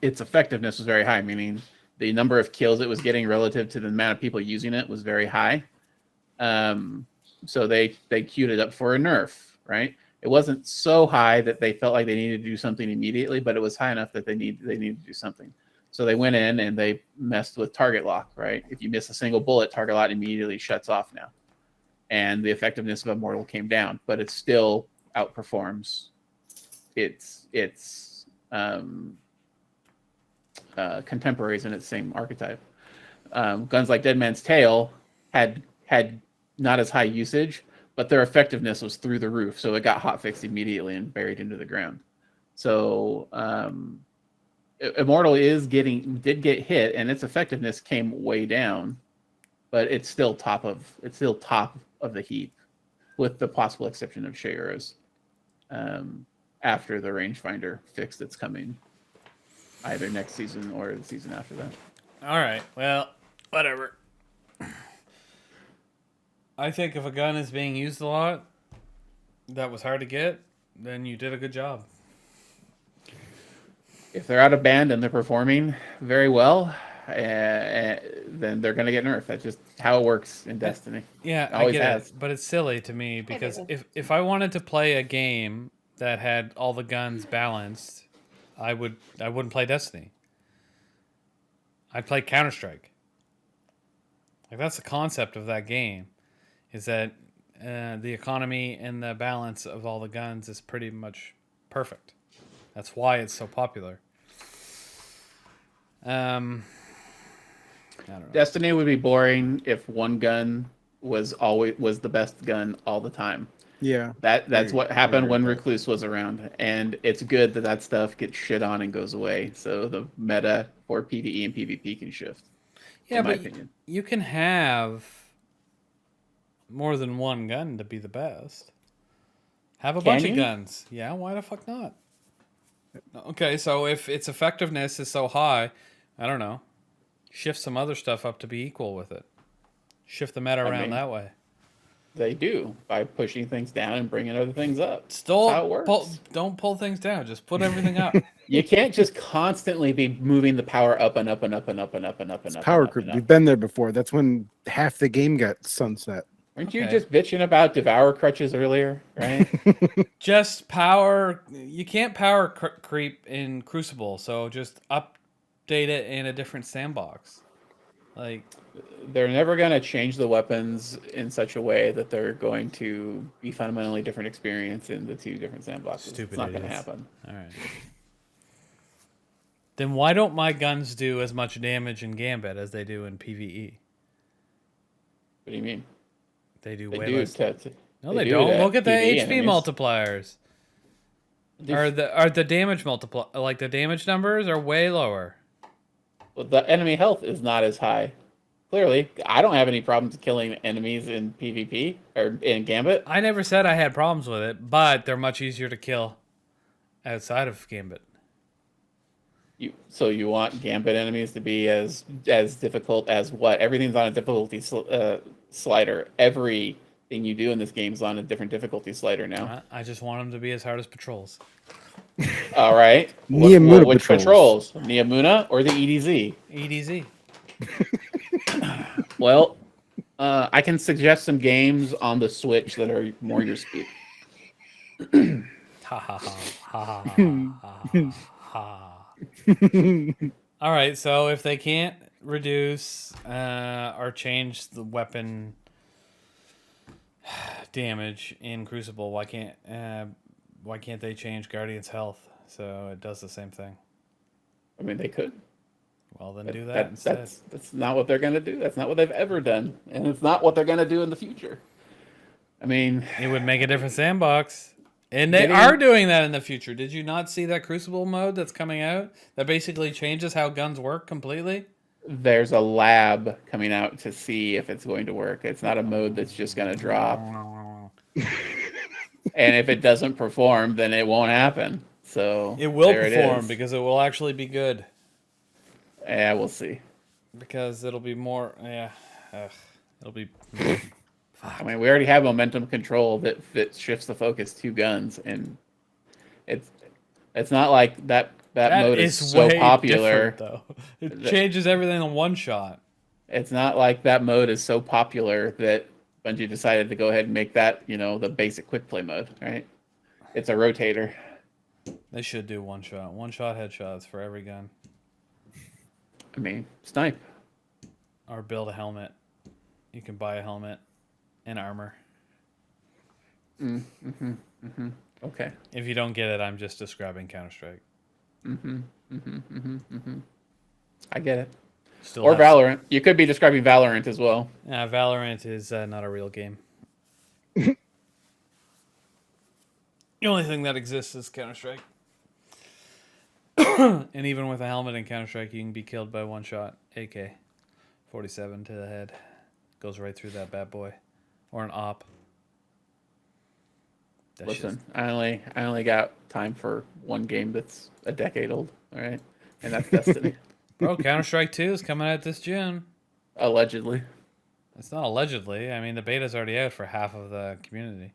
Its effectiveness was very high, meaning the number of kills it was getting relative to the amount of people using it was very high. So they queued it up for a nerf, right? It wasn't so high that they felt like they needed to do something immediately, but it was high enough that they needed to do something. So they went in and they messed with target lock, right? If you miss a single bullet, target lock immediately shuts off now. And the effectiveness of Immortal came down, but it still outperforms its contemporaries in its same archetype. Guns like Dead Man's Tale had not as high usage, but their effectiveness was through the roof, so it got hotfixed immediately and buried into the ground. So Immortal did get hit, and its effectiveness came way down, but it's still top of the heap, with the possible exception of Shayura's. After the rangefinder fix that's coming, either next season or the season after that. All right, well, whatever. I think if a gun is being used a lot, that was hard to get, then you did a good job. If they're out of band and they're performing very well, then they're going to get nerfed. That's just how it works in Destiny. Yeah, it always I get has. it, but it's silly to me because if I wanted to play a game that had all the guns balanced, I wouldn't play Destiny. I'd play Counter-Strike. Like, that's the concept of that game, is that the economy and the balance of all the guns is pretty much perfect. That's why it's so popular. I don't know. Destiny would be boring if one gun was the best gun all the time. Yeah. That's what happened when Recluse was around, and it's good that stuff gets shit on and goes away, so the meta for PvE and PvP can shift. Yeah, but you can have more than one gun to be the best. Have a bunch of guns. Yeah, why the fuck not? Okay, so if its effectiveness is so high, I don't know, shift some other stuff up to be equal with it. Shift the meta around that way. They do, by pushing things down and bringing other things up. Still, that's how it works. Don't pull things down. Just put everything up. You can't just constantly be moving the power up and up and up and up and up and up and up. Power creep. We've been there before. That's when half the game got sunset. Weren't you just bitching about Devour crutches earlier, right? Just power. You can't power creep in Crucible, so just update it in a different sandbox. Like, they're never going to change the weapons in such a way that they're going to be fundamentally different experience in the two different sandboxes. Stupid it's not idiots. Going to happen. All right. Then why don't my guns do as much damage in Gambit as they do in PvE? What do you mean? They do way less. No, they don't. Look at the PvE HP enemies. multipliers. Are the damage like the damage numbers are way lower? Well, the enemy health is not as high. Clearly, I don't have any problems killing enemies in PvP or in Gambit. I never said I had problems with it, but they're much easier to kill outside of Gambit. You want Gambit enemies to be as difficult as what? Everything's on a difficulty slider. Everything you do in this game is on a different difficulty slider now. I just want them to be as hard as patrols. All right. Neomuna Which patrols? Neomuna or the EDZ? EDZ. Well, I can suggest some games on the Switch that are more your speed. Ha ha ha ha ha ha ha. All right, so if they can't reduce or change the weapon damage in Crucible, why can't they change Guardian's health so it does the same thing? I mean, they could. Well, then do that instead. That's not what they're going to do. That's not what they've ever done, and it's not what they're going to do in the future. I mean, it would make a different sandbox. And they are doing that in the future. Did you not see that Crucible mode that's coming out that basically changes how guns work completely? There's a lab coming out to see if it's going to work. It's not a mode that's just going to drop. And if it doesn't perform, then it won't happen. So it will perform because it will actually be good. Yeah, we'll see. Because it'll be more, it'll be... I mean, we already have momentum control that shifts the focus to guns, and it's not like that mode is so popular. Though. It changes everything in one shot. It's not like that mode is so popular that Bungie decided to go ahead and make that, the basic quick play mode, right? It's a rotator. They should do one shot headshots for every gun. I mean, snipe. Or build a helmet. You can buy a helmet. And armor. Okay. If you don't get it, I'm just describing Counter-Strike. I get it. Or Valorant. You could be describing Valorant as well. Yeah, Valorant is not a real game. The only thing that exists is Counter-Strike. And even with a helmet in Counter-Strike, you can be killed by one shot. AK-47 to the head. Goes right through that bad boy. Or an op. Listen, I only got time for one game that's a decade old, all right? And that's Destiny. Bro, Counter-Strike 2 is coming out this June. Allegedly. It's not allegedly. I mean, the beta's already out for half of the community.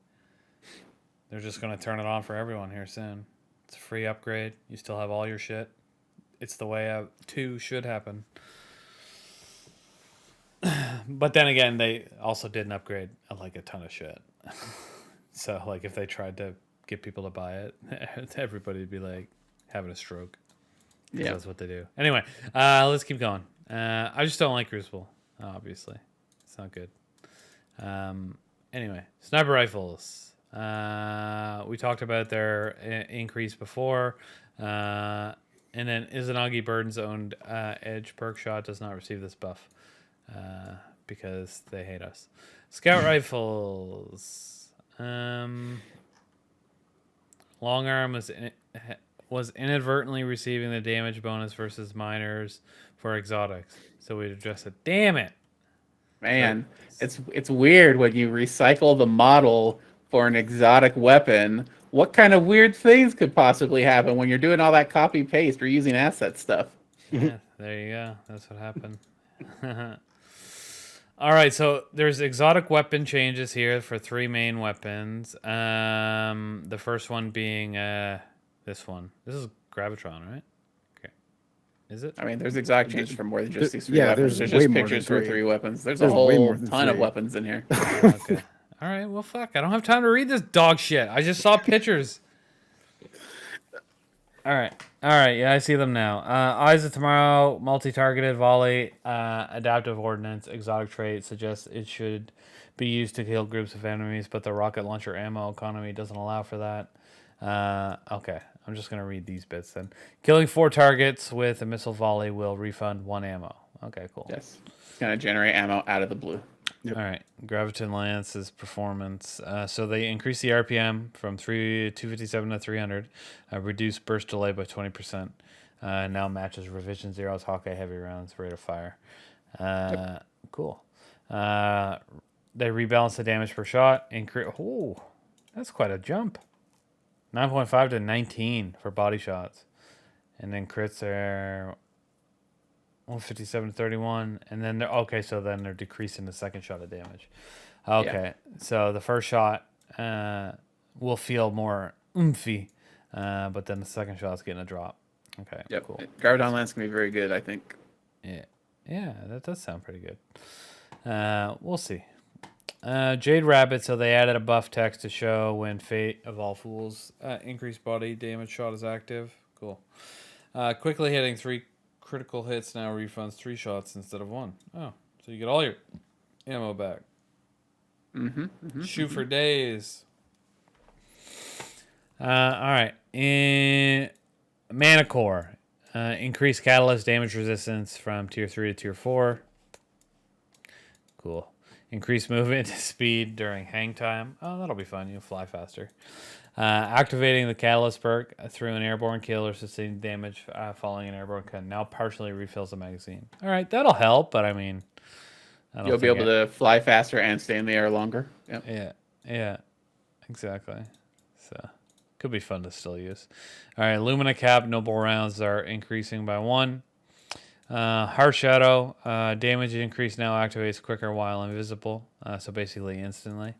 They're just going to turn it on for everyone here soon. It's a free upgrade. You still have all your shit. It's the way 2 should happen. But then again, they also didn't upgrade like a ton of shit. So like if they tried to get people to buy it, everybody would be like having a stroke. Yeah, that's what they do. Anyway, let's keep going. I just don't like Crucible. Obviously, it's not good. Anyway, sniper rifles. We talked about their increase before. And then Izanagi Burden's owned Edge perk shot does not receive this buff. Because they hate us. Scout rifles. Long arm was inadvertently receiving the damage bonus versus miners for exotics. So we addressed it. Damn it. Man, it's weird when you recycle the model for an exotic weapon. What kind of weird things could possibly happen when you're doing all that copy paste or using asset stuff? Yeah, there you go. That's what happened. All right, so there's exotic weapon changes here for 3 main weapons. The first one being this one. This is Gravitron, right? Okay. Is it? I mean, there's exotic changes for more than just these 3 yeah, weapons. there's There's way just more pictures than for 3. 3 weapons. There's There's a way more whole than ton of 3. weapons in here. Okay. All right, well, fuck. I don't have time to read this dog shit. I just saw pictures. All right. Yeah, I see them now. Eyes of Tomorrow, multi-targeted volley, adaptive ordnance, exotic trait suggests it should be used to kill groups of enemies, but the rocket launcher ammo economy doesn't allow for that. Okay, I'm just gonna read these bits then. Killing 4 targets with a missile volley will refund 1 ammo. Okay, cool. Yes, it's gonna generate ammo out of the blue. Yep. All right, Graviton Lance's performance. So they increase the RPM from 257 to 300, reduce burst delay by 20%. Now matches Revision Zero's Hawkeye heavy rounds rate of fire. Cool. They rebalance the damage per shot. Oh, that's quite a jump. 9.5 to 19 for body shots. And then crits are 157 to 31. And then so then they're decreasing the second shot of damage. Okay, so the first shot will feel more oomphy, but then the second shot's getting a drop. Okay, Yep. cool. Gardon Lance can be very good, I think. Yeah, that does sound pretty good. We'll see. Jade Rabbit, so they added a buff text to show when Fate of All Fools increased body damage shot is active. Cool. Quickly hitting 3 critical hits now refunds 3 shots instead of 1. Oh, so you get all your ammo back. Shoot for days. All right. In Mana Core, increased catalyst damage resistance from tier 3 to tier 4. Cool. Increased movement speed during hang time. Oh, that'll be fun. You'll fly faster. Activating the catalyst perk through an airborne kill or sustained damage following an airborne cut now partially refills the magazine. All right, that'll help, but I mean, You'll be able to fly faster and stay in the air longer. Yep. Yeah, exactly. So, could be fun to still use. All right, Lumina Cap noble rounds are increasing by 1. Heart Shadow damage increase now activates quicker while invisible. So basically instantly.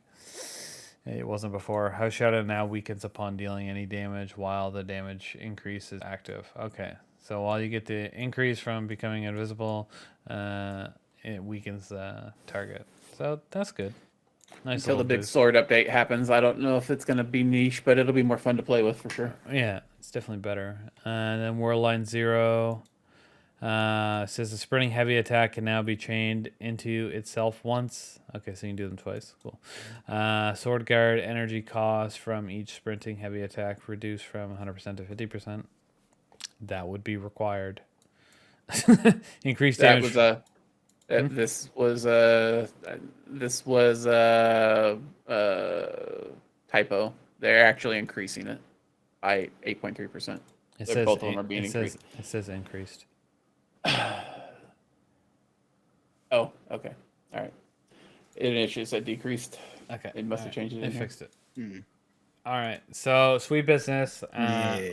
It wasn't before. Heart Shadow now weakens upon dealing any damage while the damage increase is active. Okay, so while you get the increase from becoming invisible, it weakens the target. So that's good. Nice. Until the big sword update happens, I don't know if it's going to be niche, but it'll be more fun to play with for sure. Yeah, it's definitely better. And then World Line 0 says the sprinting heavy attack can now be chained into itself once. Okay, so you can do them twice. Cool. Sword Guard energy cost from each sprinting heavy attack reduced from 100% to 50%. That would be required. Increased damage. This was a typo. They're actually increasing it by 8.3%. Both of them are being increased. It says increased. Oh, okay. All right. It initially said decreased. Okay. It must have changed it. They fixed it. All right. So, Sweet Business,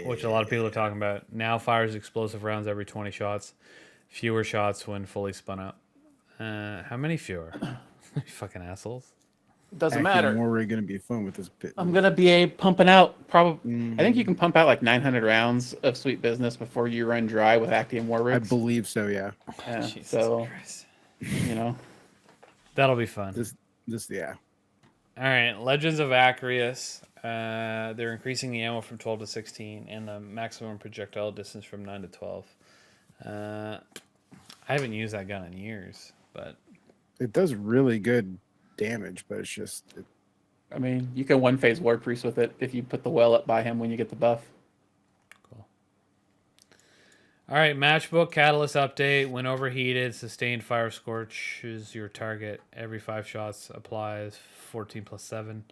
which a lot of people are talking about, now fires explosive rounds every 20 shots. Fewer shots when fully spun out. How many fewer? You fucking assholes. Doesn't matter. More going to be fun with this bit. I'm going to be pumping out probably. I think you can pump out like 900 rounds of Sweet Business before you run dry with Actium War Rigs. I believe so, yeah. Jesus so, Christ. You know. That'll be fun. Yeah. All right. Legends of Acreus. They're increasing the ammo from 12 to 16 and the maximum projectile distance from 9 to 12. I haven't used that gun in years, but it does really good damage, but it's just I mean, you can one phase War Priest with it if you put the well up by him when you get the buff. Cool. All right, Matchbook Catalyst update. When overheated, sustained fire scorches your target. Every 5 shots applies 14 plus 7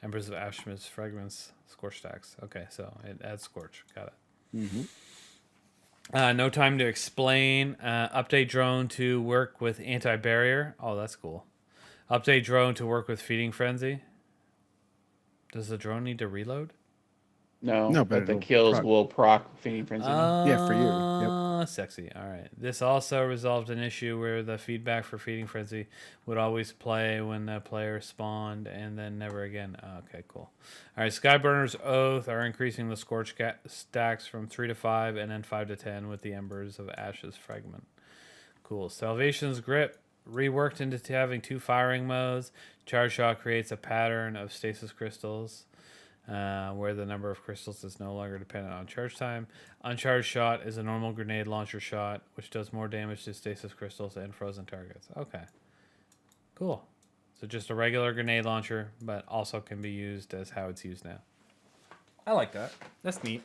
Embers of Ashmith's fragments scorch stacks. Okay, so it adds scorch. Got it. No time to explain. Update drone to work with anti-barrier. Oh, that's cool. Update drone to work with feeding frenzy. Does the drone need to reload? No, but the kills will proc feeding frenzy. Yeah, for you. Yep. Sexy. All right. This also resolved an issue where the feedback for feeding frenzy would always play when the player spawned and then never again. Oh, okay, cool. All right. Skyburner's Oath are increasing the scorch stacks from 3 to 5 and then 5 to 10 with the Embers of Ashes fragment. Cool. Salvation's Grip reworked into having 2 firing modes. Charge shot creates a pattern of stasis crystals. Where the number of crystals is no longer dependent on charge time. Uncharged shot is a normal grenade launcher shot, which does more damage to stasis crystals and frozen targets. Okay. Cool. So just a regular grenade launcher, but also can be used as how it's used now. I like that. That's neat.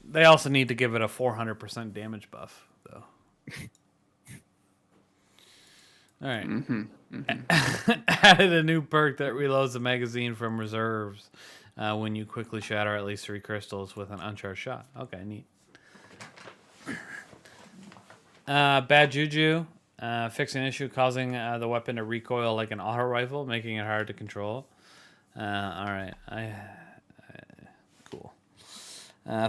They also need to give it a 400% damage buff, though. All right. Added a new perk that reloads the magazine from reserves when you quickly shatter at least 3 crystals with an uncharged shot. Okay, neat. Bad Juju. Fix an issue causing the weapon to recoil like an auto rifle, making it hard to control. All right. Cool.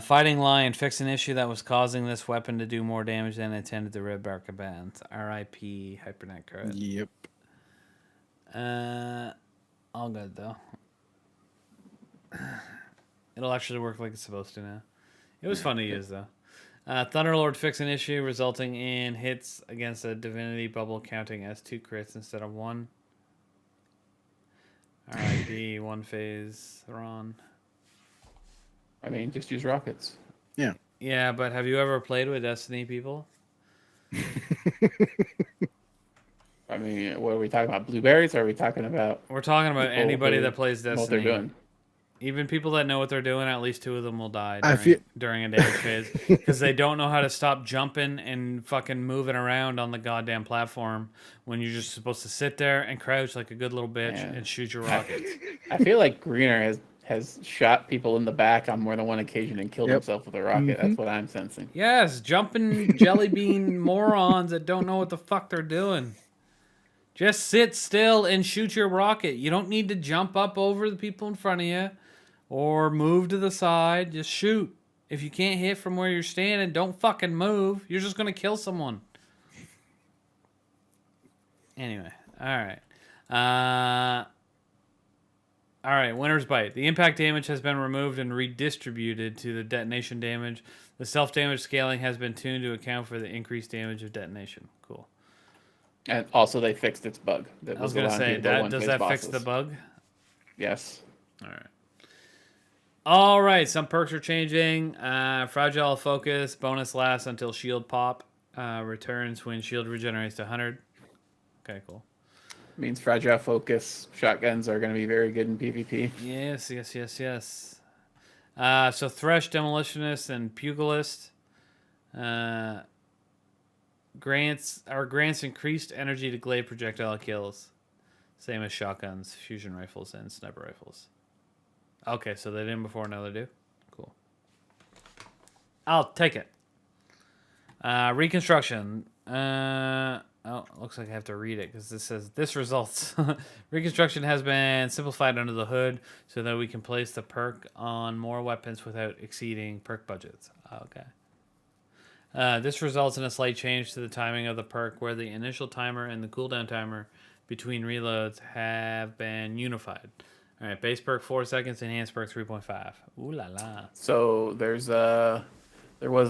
Fighting Lion fixed an issue that was causing this weapon to do more damage than intended to Red Barca bands. R.I.P. Hypernet credit. Yep. All good though. It'll actually work like it's supposed to now. It was fun to use though. Thunderlord fixed an issue resulting in hits against a divinity bubble counting as 2 crits instead of 1. R.I.P. One phase Thrawn. I mean, just use rockets. Yeah. Yeah, but have you ever played with Destiny people? I mean, what are we talking about? Blueberries? Or are we talking about? We're talking about people anybody who that plays know Destiny. what they're doing. Even people that know what they're doing, at least 2 of them will die I feel- during a damage phase because they don't know how to stop jumping and fucking moving around on the goddamn platform when you're just supposed to sit there and crouch like a good little bitch Yeah. and shoot your rockets. I feel like Greener has shot people in the back on more than one occasion and killed Yep. himself with a rocket. Mhm. That's what I'm sensing. Yes, jumping jelly bean morons that don't know what the fuck they're doing. Just sit still and shoot your rocket. You don't need to jump up over the people in front of you or move to the side. Just shoot. If you can't hit from where you're standing, don't fucking move. You're just going to kill someone. Anyway, all right. All right, Winner's Bite. The impact damage has been removed and redistributed to the detonation damage. The self-damage scaling has been tuned to account for the increased damage of detonation. Cool. And also, they fixed its bug. That I was going to allowing say, people to does one-phase that fix bosses. the bug? Yes. All right. All right, some perks are changing. Fragile Focus, bonus lasts until shield pop. Returns when shield regenerates to 100. Okay, cool. Means fragile focus shotguns are going to be very good in PvP. Yes. So Thresh, Demolitionist, and Pugilist grants increased energy to glade projectile kills. Same as shotguns, fusion rifles, and sniper rifles. Okay, so they didn't before, now they do. Cool. I'll take it. Reconstruction. Looks like I have to read it because this says this results. Reconstruction has been simplified under the hood so that we can place the perk on more weapons without exceeding perk budgets. Okay. This results in a slight change to the timing of the perk where the initial timer and the cooldown timer between reloads have been unified. All right, base perk 4 seconds, enhanced perk 3.5. Ooh la la. So there was a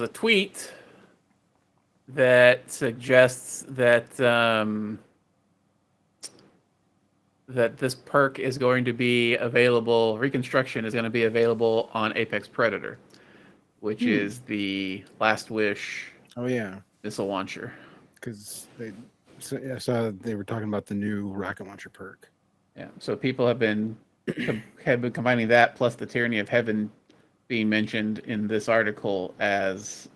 tweet that suggests that that this perk is going to be available. Reconstruction is going to be available on Apex Predator, which is the Last Wish Oh yeah, missile launcher. because I saw they were talking about the new rocket launcher perk. Yeah. So people have been combining that plus the Tyranny of Heaven being mentioned in this article as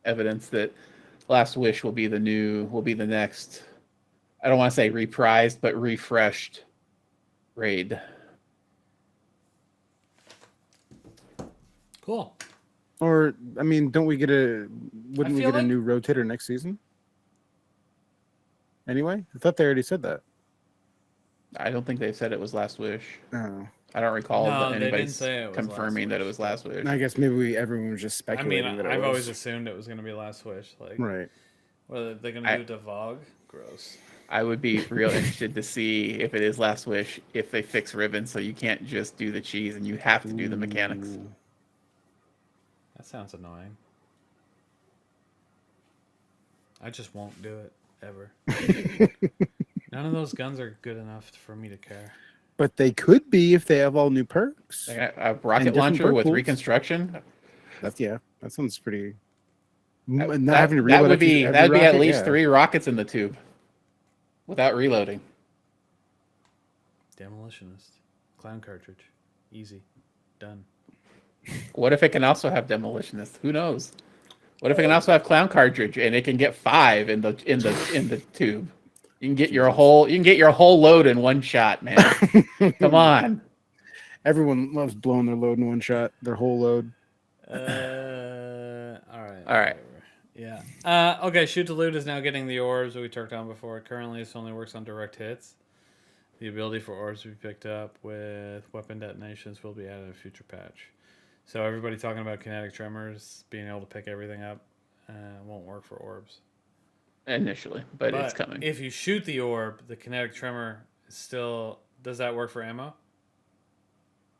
evidence that Last Wish will be the next, I don't want to say reprised, but refreshed raid. Cool. Or I mean, wouldn't we get feel a like- new rotator next season? Anyway, I thought they already said that. I don't think they said it was Last Wish. Oh, I don't recall No, that they didn't anybody's say it was confirming Last that it Wish. was Last Wish. I guess maybe everyone was just I mean, speculating that it I've was. always assumed it was going to be Last Wish. Like, Right. whether they're going to do Devog? Gross. I would be real interested to see if it is Last Wish, if they fix Ribbon so you can't just do the cheese and you have to do the mechanics. Ooh. That sounds annoying. I just won't do it, ever. None of those guns are good enough for me to care. But they could be if they have all new perks. A rocket different launcher perk with pools. Reconstruction. That sounds pretty. That, Not having to that reload would be every that'd be at rocket, least yeah. 3 rockets in the tube without reloading. Demolitionist. Clown cartridge. Easy. Done. What if it can also have Demolitionist? Who knows? What if it can also have Clown cartridge and it can get 5 in the tube? You can get your whole load in one shot, man. Come on. Everyone loves blowing their load in one shot, their whole load. All right. All right. Yeah. Okay, Shoot to Loot is now getting the orbs that we talked on before. Currently, this only works on direct hits. The ability for orbs to be picked up with weapon detonations will be added in a future patch. So everybody talking about kinetic tremors, being able to pick everything up, won't work for orbs. Initially, but it's But coming. if you shoot the orb, the kinetic tremor is still. Does that work for ammo?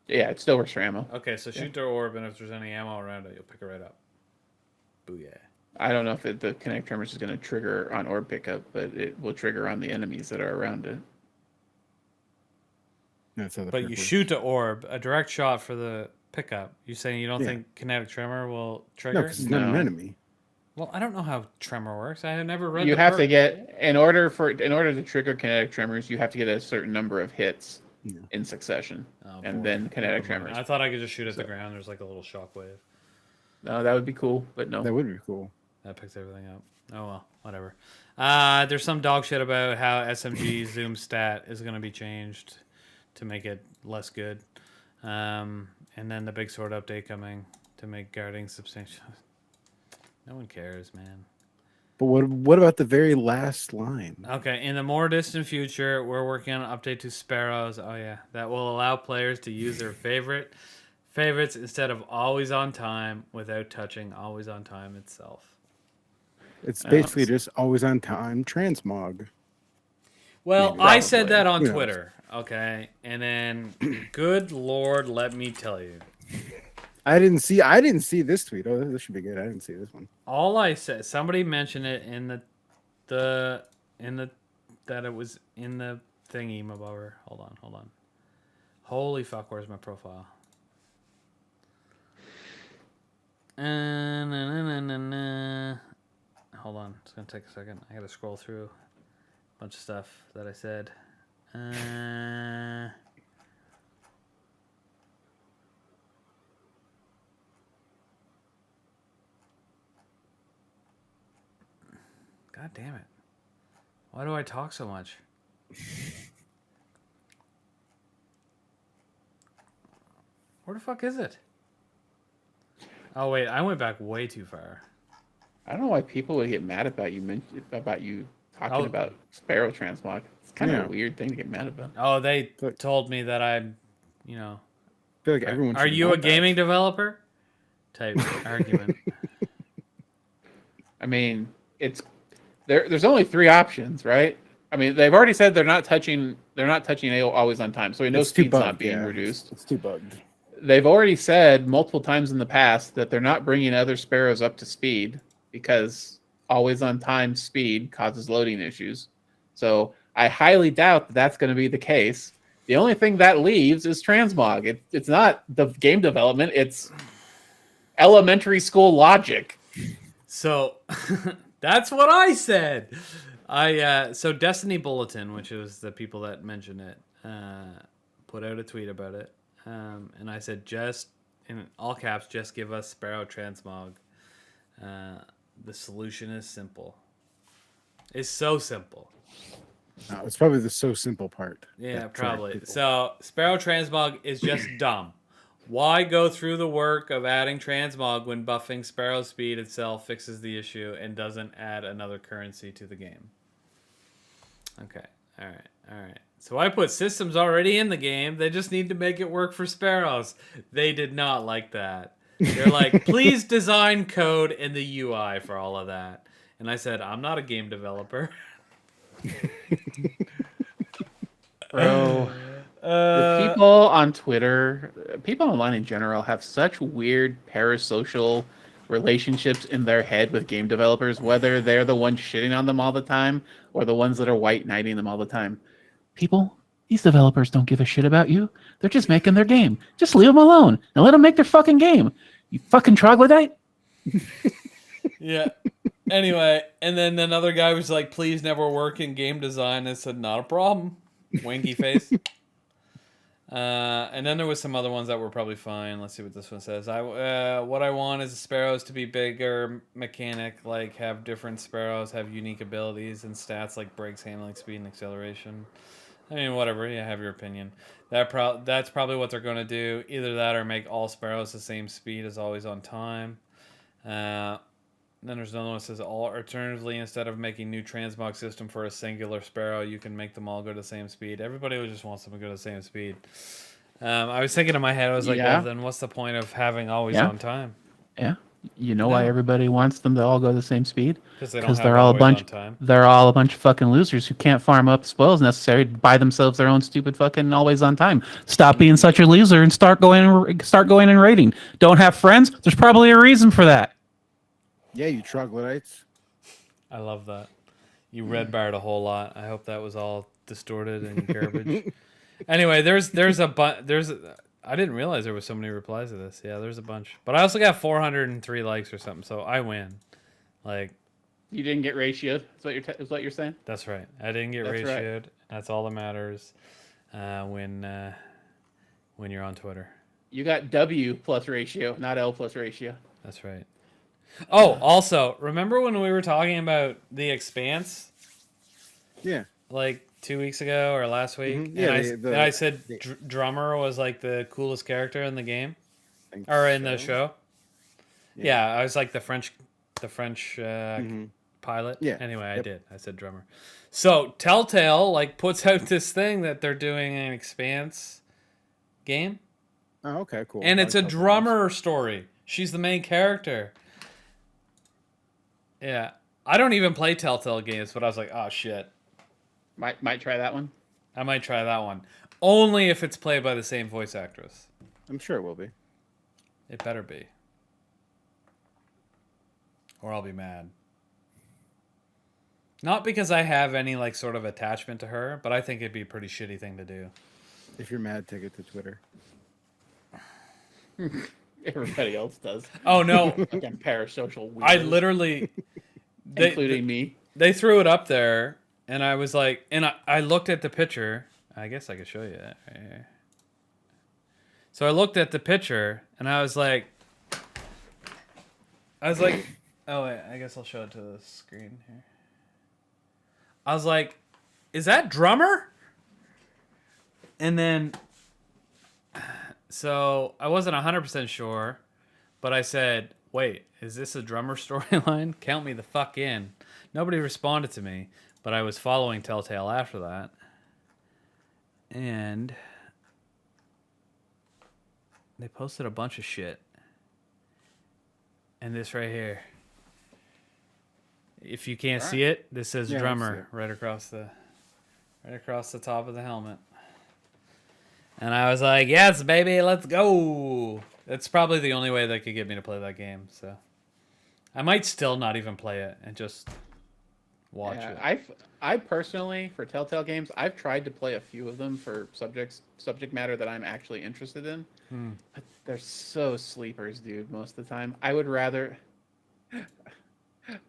Yeah, it still works for ammo. Okay, so shoot the orb, and if there's any ammo around it, you'll pick it right up. Booyah. I don't know if the kinetic tremors is going to trigger on orb pickup, but it will trigger on the enemies that are around it. That's how the But perk you works. shoot the orb, a direct shot for the pickup. You saying you don't Yeah. think kinetic tremor will No, trigger? because it's not an No. enemy. Well, I don't know how tremor works. I have never read. You the have to perk. get in order to trigger kinetic tremors, you have to get a certain number of hits Yeah. in succession, Oh, and boy. then kinetic Never mind. tremors. I thought I could just shoot at the So- ground. There's like a little shockwave No, that would be cool, but no. That would be cool. that picks everything up. Oh well, whatever. There's some dog shit about how SMG zoom stat is going to be changed to make it less good, and then the big sword update coming to make guarding substantial. No one cares, man. But what about the very last line? Okay, in the more distant future, we're working on an update to Sparrows. Oh yeah, that will allow players to use their favorites instead of always on time without touching always on time itself. It's basically just always on time transmog. Well, Maybe. I said Probably. that on Who knows? Twitter, okay, and then good lord, let me tell you, I didn't see this tweet. Oh, this should be good. I didn't see this one. all I said, somebody mentioned it in the that it was in the thingy above. Hold on. Holy fuck, where's my profile? Hold on, it's gonna take a second. I gotta scroll through a bunch of stuff that I said. God damn it. Why do I talk so much? Where the fuck is it? Oh wait, I went back way too far. I don't know why people would get mad about you talking Oh. about Sparrow transmog. It's kind of Yeah. a weird thing to get mad about. Oh, they Look. told me that I'm, you know, I feel like everyone. are should you a want that. gaming developer? Type argument. I mean, it's there's only 3 options, right? I mean, they've already said they're not touching AO always on time, so we know It's too speed's not bugged, being yeah. reduced. It's too bugged. They've already said multiple times in the past that they're not bringing other Sparrows up to speed because always on time speed causes loading issues. So I highly doubt that that's going to be the case. The only thing that leaves is transmog. It's not the game development, it's elementary school logic. So that's what I said. So Destiny Bulletin, which was the people that mentioned it, put out a tweet about it, and I said, just in all caps, just give us Sparrow transmog. The solution is simple. It's so simple. No, it's probably the so simple part. Yeah, that drives probably. people. So Sparrow transmog is just dumb. Why go through the work of adding transmog when buffing Sparrow speed itself fixes the issue and doesn't add another currency to the game? Okay. All right. So I put systems already in the game. They just need to make it work for Sparrows. They did not like that. They're like, please design code in the UI for all of that. And I said, I'm not a game developer. Bro, the people on Twitter, people online in general, have such weird parasocial relationships in their head with game developers, whether they're the ones shitting on them all the time or the ones that are white knighting them all the time. People, these developers don't give a shit about you. They're just making their game. Just leave them alone and let them make their fucking game. You fucking troglodyte. Yeah. Anyway, and then another guy was like, please never work in game design. I said, not a problem. Winky face. And then there was some other ones that were probably fine. Let's see what this one says. What I want is the Sparrows to be bigger mechanic, like have different Sparrows, have unique abilities and stats like brakes, handling, speed, and acceleration. I mean, whatever. Yeah, have your opinion. That's probably what they're going to do. Either that or make all Sparrows the same speed as always on time. Then there's another one that says, alternatively, instead of making new transmog system for a singular Sparrow, you can make them all go to the same speed. Everybody just wants them to go to the same speed. I was thinking in my head, I was like, Yeah. well, then what's the point of having always Yeah. on time? Yeah. You know why everybody wants them to all go the same speed? Because they don't Because have they're all a always bunch. on time. They're all a bunch of fucking losers who can't farm up spoils necessary to buy themselves their own stupid fucking always on time. Stop being such a loser and start going and raiding. Don't have friends? There's probably a reason for that. Yeah, you troglodytes. I love that. You red barred a whole lot. I hope that was all distorted and garbage. Anyway, I didn't realize there was so many replies to this. Yeah, there's a bunch. But I also got 403 likes or something, so I win. Like, You didn't get ratioed. Is what you're saying? that's right. I didn't get That's right. ratioed. That's all that matters when you're on Twitter. You got W plus ratio, not L plus ratio. That's right. Oh, also, remember when we were talking about The Expanse? Yeah. Like 2 weeks ago or last week? Mhm. Yeah, and I said Drummer was like the coolest character in the game? Or in the show? Yeah, I was like the French pilot. Yeah. Anyway, I did. I said Drummer. So Telltale like puts out this thing that they're doing an Expanse game. Oh, okay, cool. And I it's a like Telltale drummer story. She's the main character. Yeah. I don't even play Telltale games, but I was like, oh shit. Might try that one. I might try that one. Only if it's played by the same voice actress. I'm sure it will be. It better be. Or I'll be mad. Not because I have any like sort of attachment to her, but I think it'd be a pretty shitty thing to do. If you're mad, take it to Twitter. Everybody else does. Oh no. Fucking parasocial weirdos. I literally including me. They threw it up there and I was like, and I looked at the picture. I guess I could show you that right here. So I looked at the picture and I was like, oh wait, I guess I'll show it to the screen here. I was like, is that Drummer? And then, so I wasn't 100% sure, but I said, wait, is this a Drummer storyline? Count me the fuck in. Nobody responded to me, but I was following Telltale after that. And they posted a bunch of shit. And this right here. If you can't see it, this says Drummer right across the top of the helmet. And I was like, yes, baby, let's go. That's probably the only way that could get me to play that game. So I might still not even play it and just watch it. I personally, for Telltale games, I've tried to play a few of them for subject matter that I'm actually interested in. But they're so sleepers, dude, most of the time. I would rather...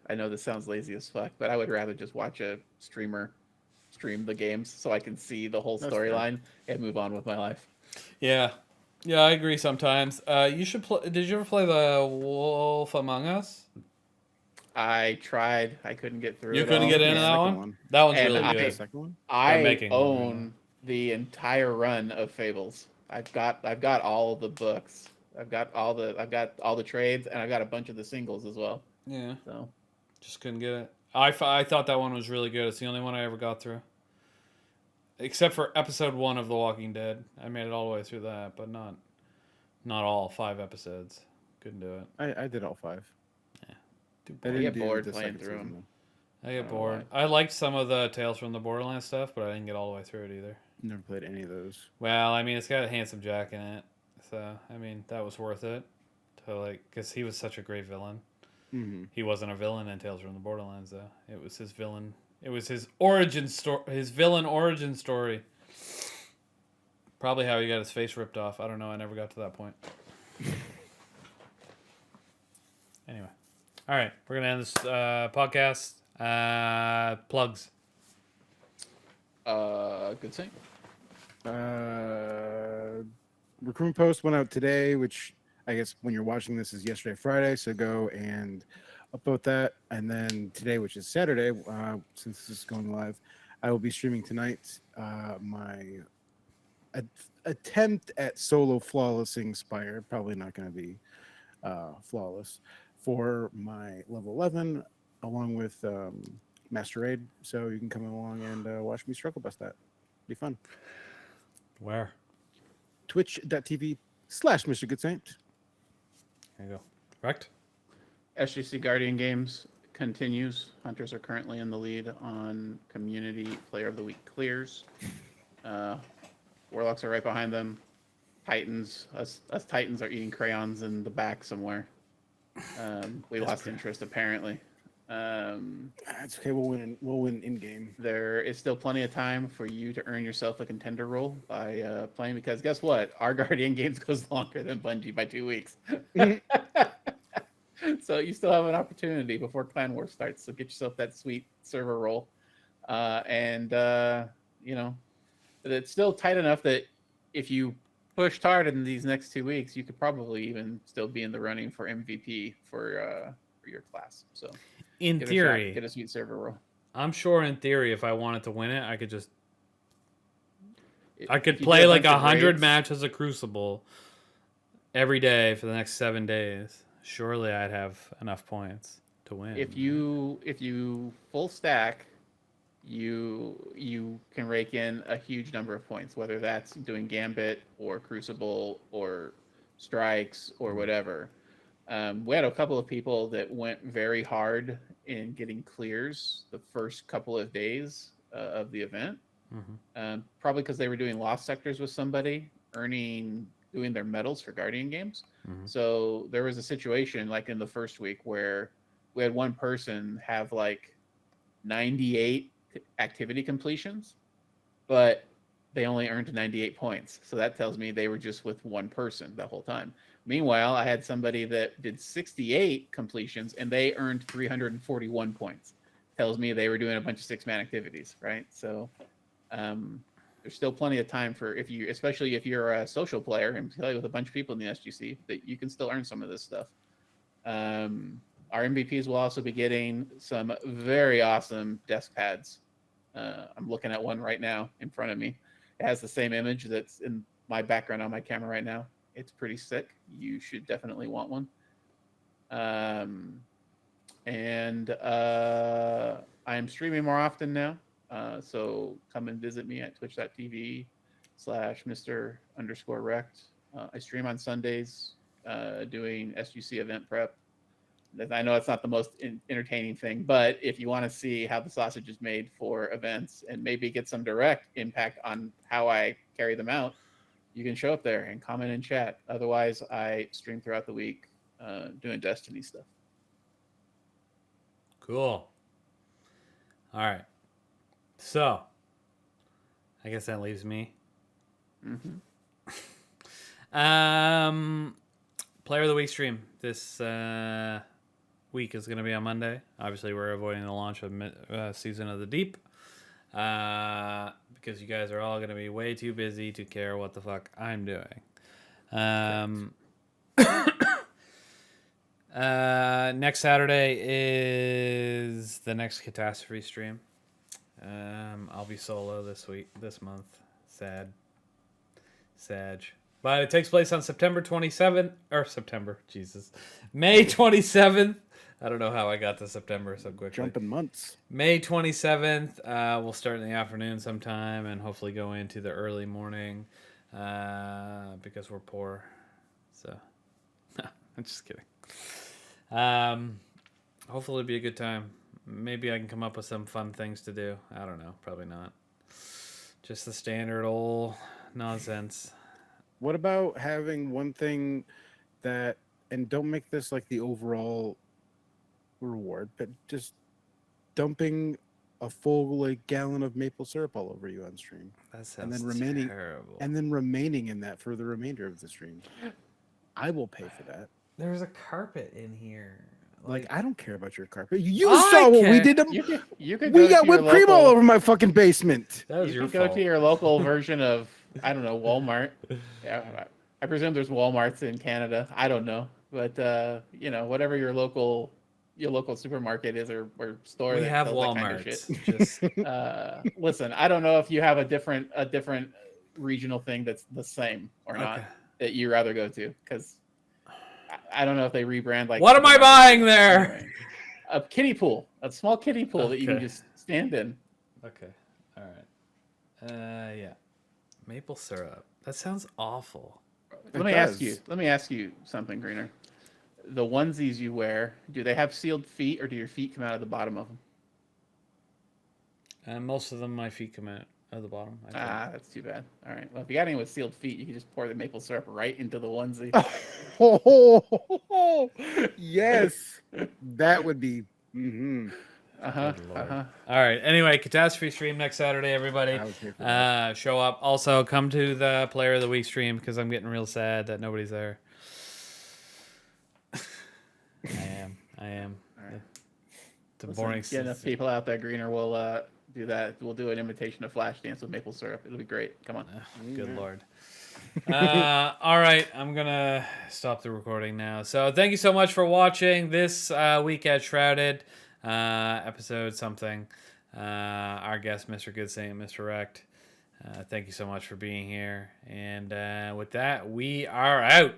I know this sounds lazy as fuck, but I would rather just watch a streamer stream the games so I can see the whole storyline and move on with my life. Yeah. Yeah, I agree sometimes. You should play... Did you ever play the Wolf Among Us? I tried. I couldn't get through it. You couldn't get into that one? That one's really good. Second one? I own the entire run of Fables. I've got all of the books. I've got all the trades, and I've got a bunch of the singles as well. Yeah. So just couldn't get it. I thought that one was really good. It's the only one I ever got through. Except for episode 1 of The Walking Dead. I made it all the way through that, but not all 5 episodes. Couldn't do it. I did all 5. Yeah. I get bored playing through them. I get bored. I liked some of the Tales from the Borderlands stuff, but I didn't get all the way through it either. Never played any of those. Well, I mean, it's got a Handsome Jack in it. So, I mean, that was worth it. Because he was such a great villain. Mm-hmm. He wasn't a villain in Tales from the Borderlands, though. It was his villain. It was his origin story. His villain origin story. Probably how he got his face ripped off. I don't know. I never got to that point. Anyway. All right. We're going to end this podcast. Plugs. Good thing. Recruitment post went out today, which I guess when you're watching this is yesterday, Friday. So go and upload that. And then today, which is Saturday, since this is going live, I will be streaming tonight my attempt at solo flawlessing Spire. Probably not going to be flawless for my level 11, along with Master Raid. So you can come along and watch me struggle bust that. Be fun. Where? twitch.tv/Mr. Goodsaint. There you go. Correct. SGC Guardian Games continues. Hunters are currently in the lead on Community Player of the Week clears. Warlocks are right behind them. Titans, us Titans are eating crayons in the back somewhere. We lost interest apparently. That's okay. We'll win in game. There is still plenty of time for you to earn yourself a contender role by playing, because guess what? Our Guardian Games goes longer than Bungie by 2 weeks. So you still have an opportunity before Clan War starts. So get yourself that sweet server role. You know, it's still tight enough that if you pushed hard in these next 2 weeks, you could probably even still be in the running for MVP for your class. So In give theory, it a shot, get a sweet server role. I'm sure in theory, if I wanted to win it, I could just If could you play do a like bunch of 100 raids- matches of Crucible every day for the next 7 days. Surely I'd have enough points to win. If you full stack, you can rake in a huge number of points, whether that's doing Gambit or Crucible or Strikes or whatever. We had a couple of people that went very hard in getting clears the first couple of days of the event, probably because they were doing lost sectors with somebody, doing their medals for Guardian Games. So there was a situation like in the first week where we had one person have like 98 activity completions, but they only earned 98 points. So that tells me they were just with one person the whole time. Meanwhile, I had somebody that did 68 completions and they earned 341 points. Tells me they were doing a bunch of 6-man activities, right? So there's still plenty of time for especially if you're a social player and play with a bunch of people in the SGC, that you can still earn some of this stuff. Our MVPs will also be getting some very awesome desk pads. I'm looking at one right now in front of me. It has the same image that's in my background on my camera right now. It's pretty sick. You should definitely want one. I am streaming more often now. So come and visit me at twitch.tv/Mr_Rect. I stream on Sundays doing SGC event prep. I know it's not the most entertaining thing, but if you want to see how the sausage is made for events and maybe get some direct impact on how I carry them out, you can show up there and comment and chat. Otherwise, I stream throughout the week doing Destiny stuff. Cool. All right. So, I guess that leaves me. Player of the Week stream this week is going to be on Monday. Obviously, we're avoiding the launch of Season of the Deep because you guys are all going to be way too busy to care what the fuck I'm doing. Next Saturday is the next Catastrophe stream. I'll be solo this month. Sag. But it takes place on May 27th. I don't know how I got to September so quickly. Jumping months. May 27th. We'll start in the afternoon sometime and hopefully go into the early morning because we're poor. So, I'm just kidding. Hopefully it'll be a good time. Maybe I can come up with some fun things to do. I don't know. Probably not. Just the standard old nonsense. What about having one thing that, and don't make this like the overall reward, but just dumping a full like gallon of maple syrup all over you on stream. That sounds terrible. And then remaining in that for the remainder of the stream. I will pay for that. There's a carpet in here. Like I don't care about your carpet. You saw what we did. You could we got whipped cream all over my fucking basement. That was you your could go fault. to your local version of, I don't know, Walmart. Yeah, I presume there's Walmarts in Canada. I don't know, but whatever your local supermarket is or store. We that have sells that kind of Walmarts. shit. Listen, I don't know if you have a different regional thing that's the same or not that you rather go to, because I don't know if they rebrand like. What am I buying there? Anyway. A kiddie pool, a small kiddie pool that you can just stand in. Okay. All right. Yeah. Maple syrup. That sounds awful. Let me ask you something, Greener. The onesies you wear, do they have sealed feet, or do your feet come out of the bottom of them? Most of them, my feet come out of the bottom. I think. That's too bad. All right. Well, if you got any with sealed feet, you can just pour the maple syrup right into the onesie. Oh, yes, that would be. Mm-hmm. All right. Anyway, catastrophe stream next Saturday, everybody. I was here for that. Show up. Also, come to the Player of the Week stream because I'm getting real sad that nobody's there. I am. Right. The Listen, boring. get enough people out there, Greener. We'll do that. We'll do an invitation to Flash Dance with maple syrup. It'll be great. Come on. Good Lord. All right, I'm gonna stop the recording now. So thank you so much for watching this week at Shrouded, episode something. Our guest, Mr. Good Saint, Mr. Wrecked. Thank you so much for being here. And with that, we are out.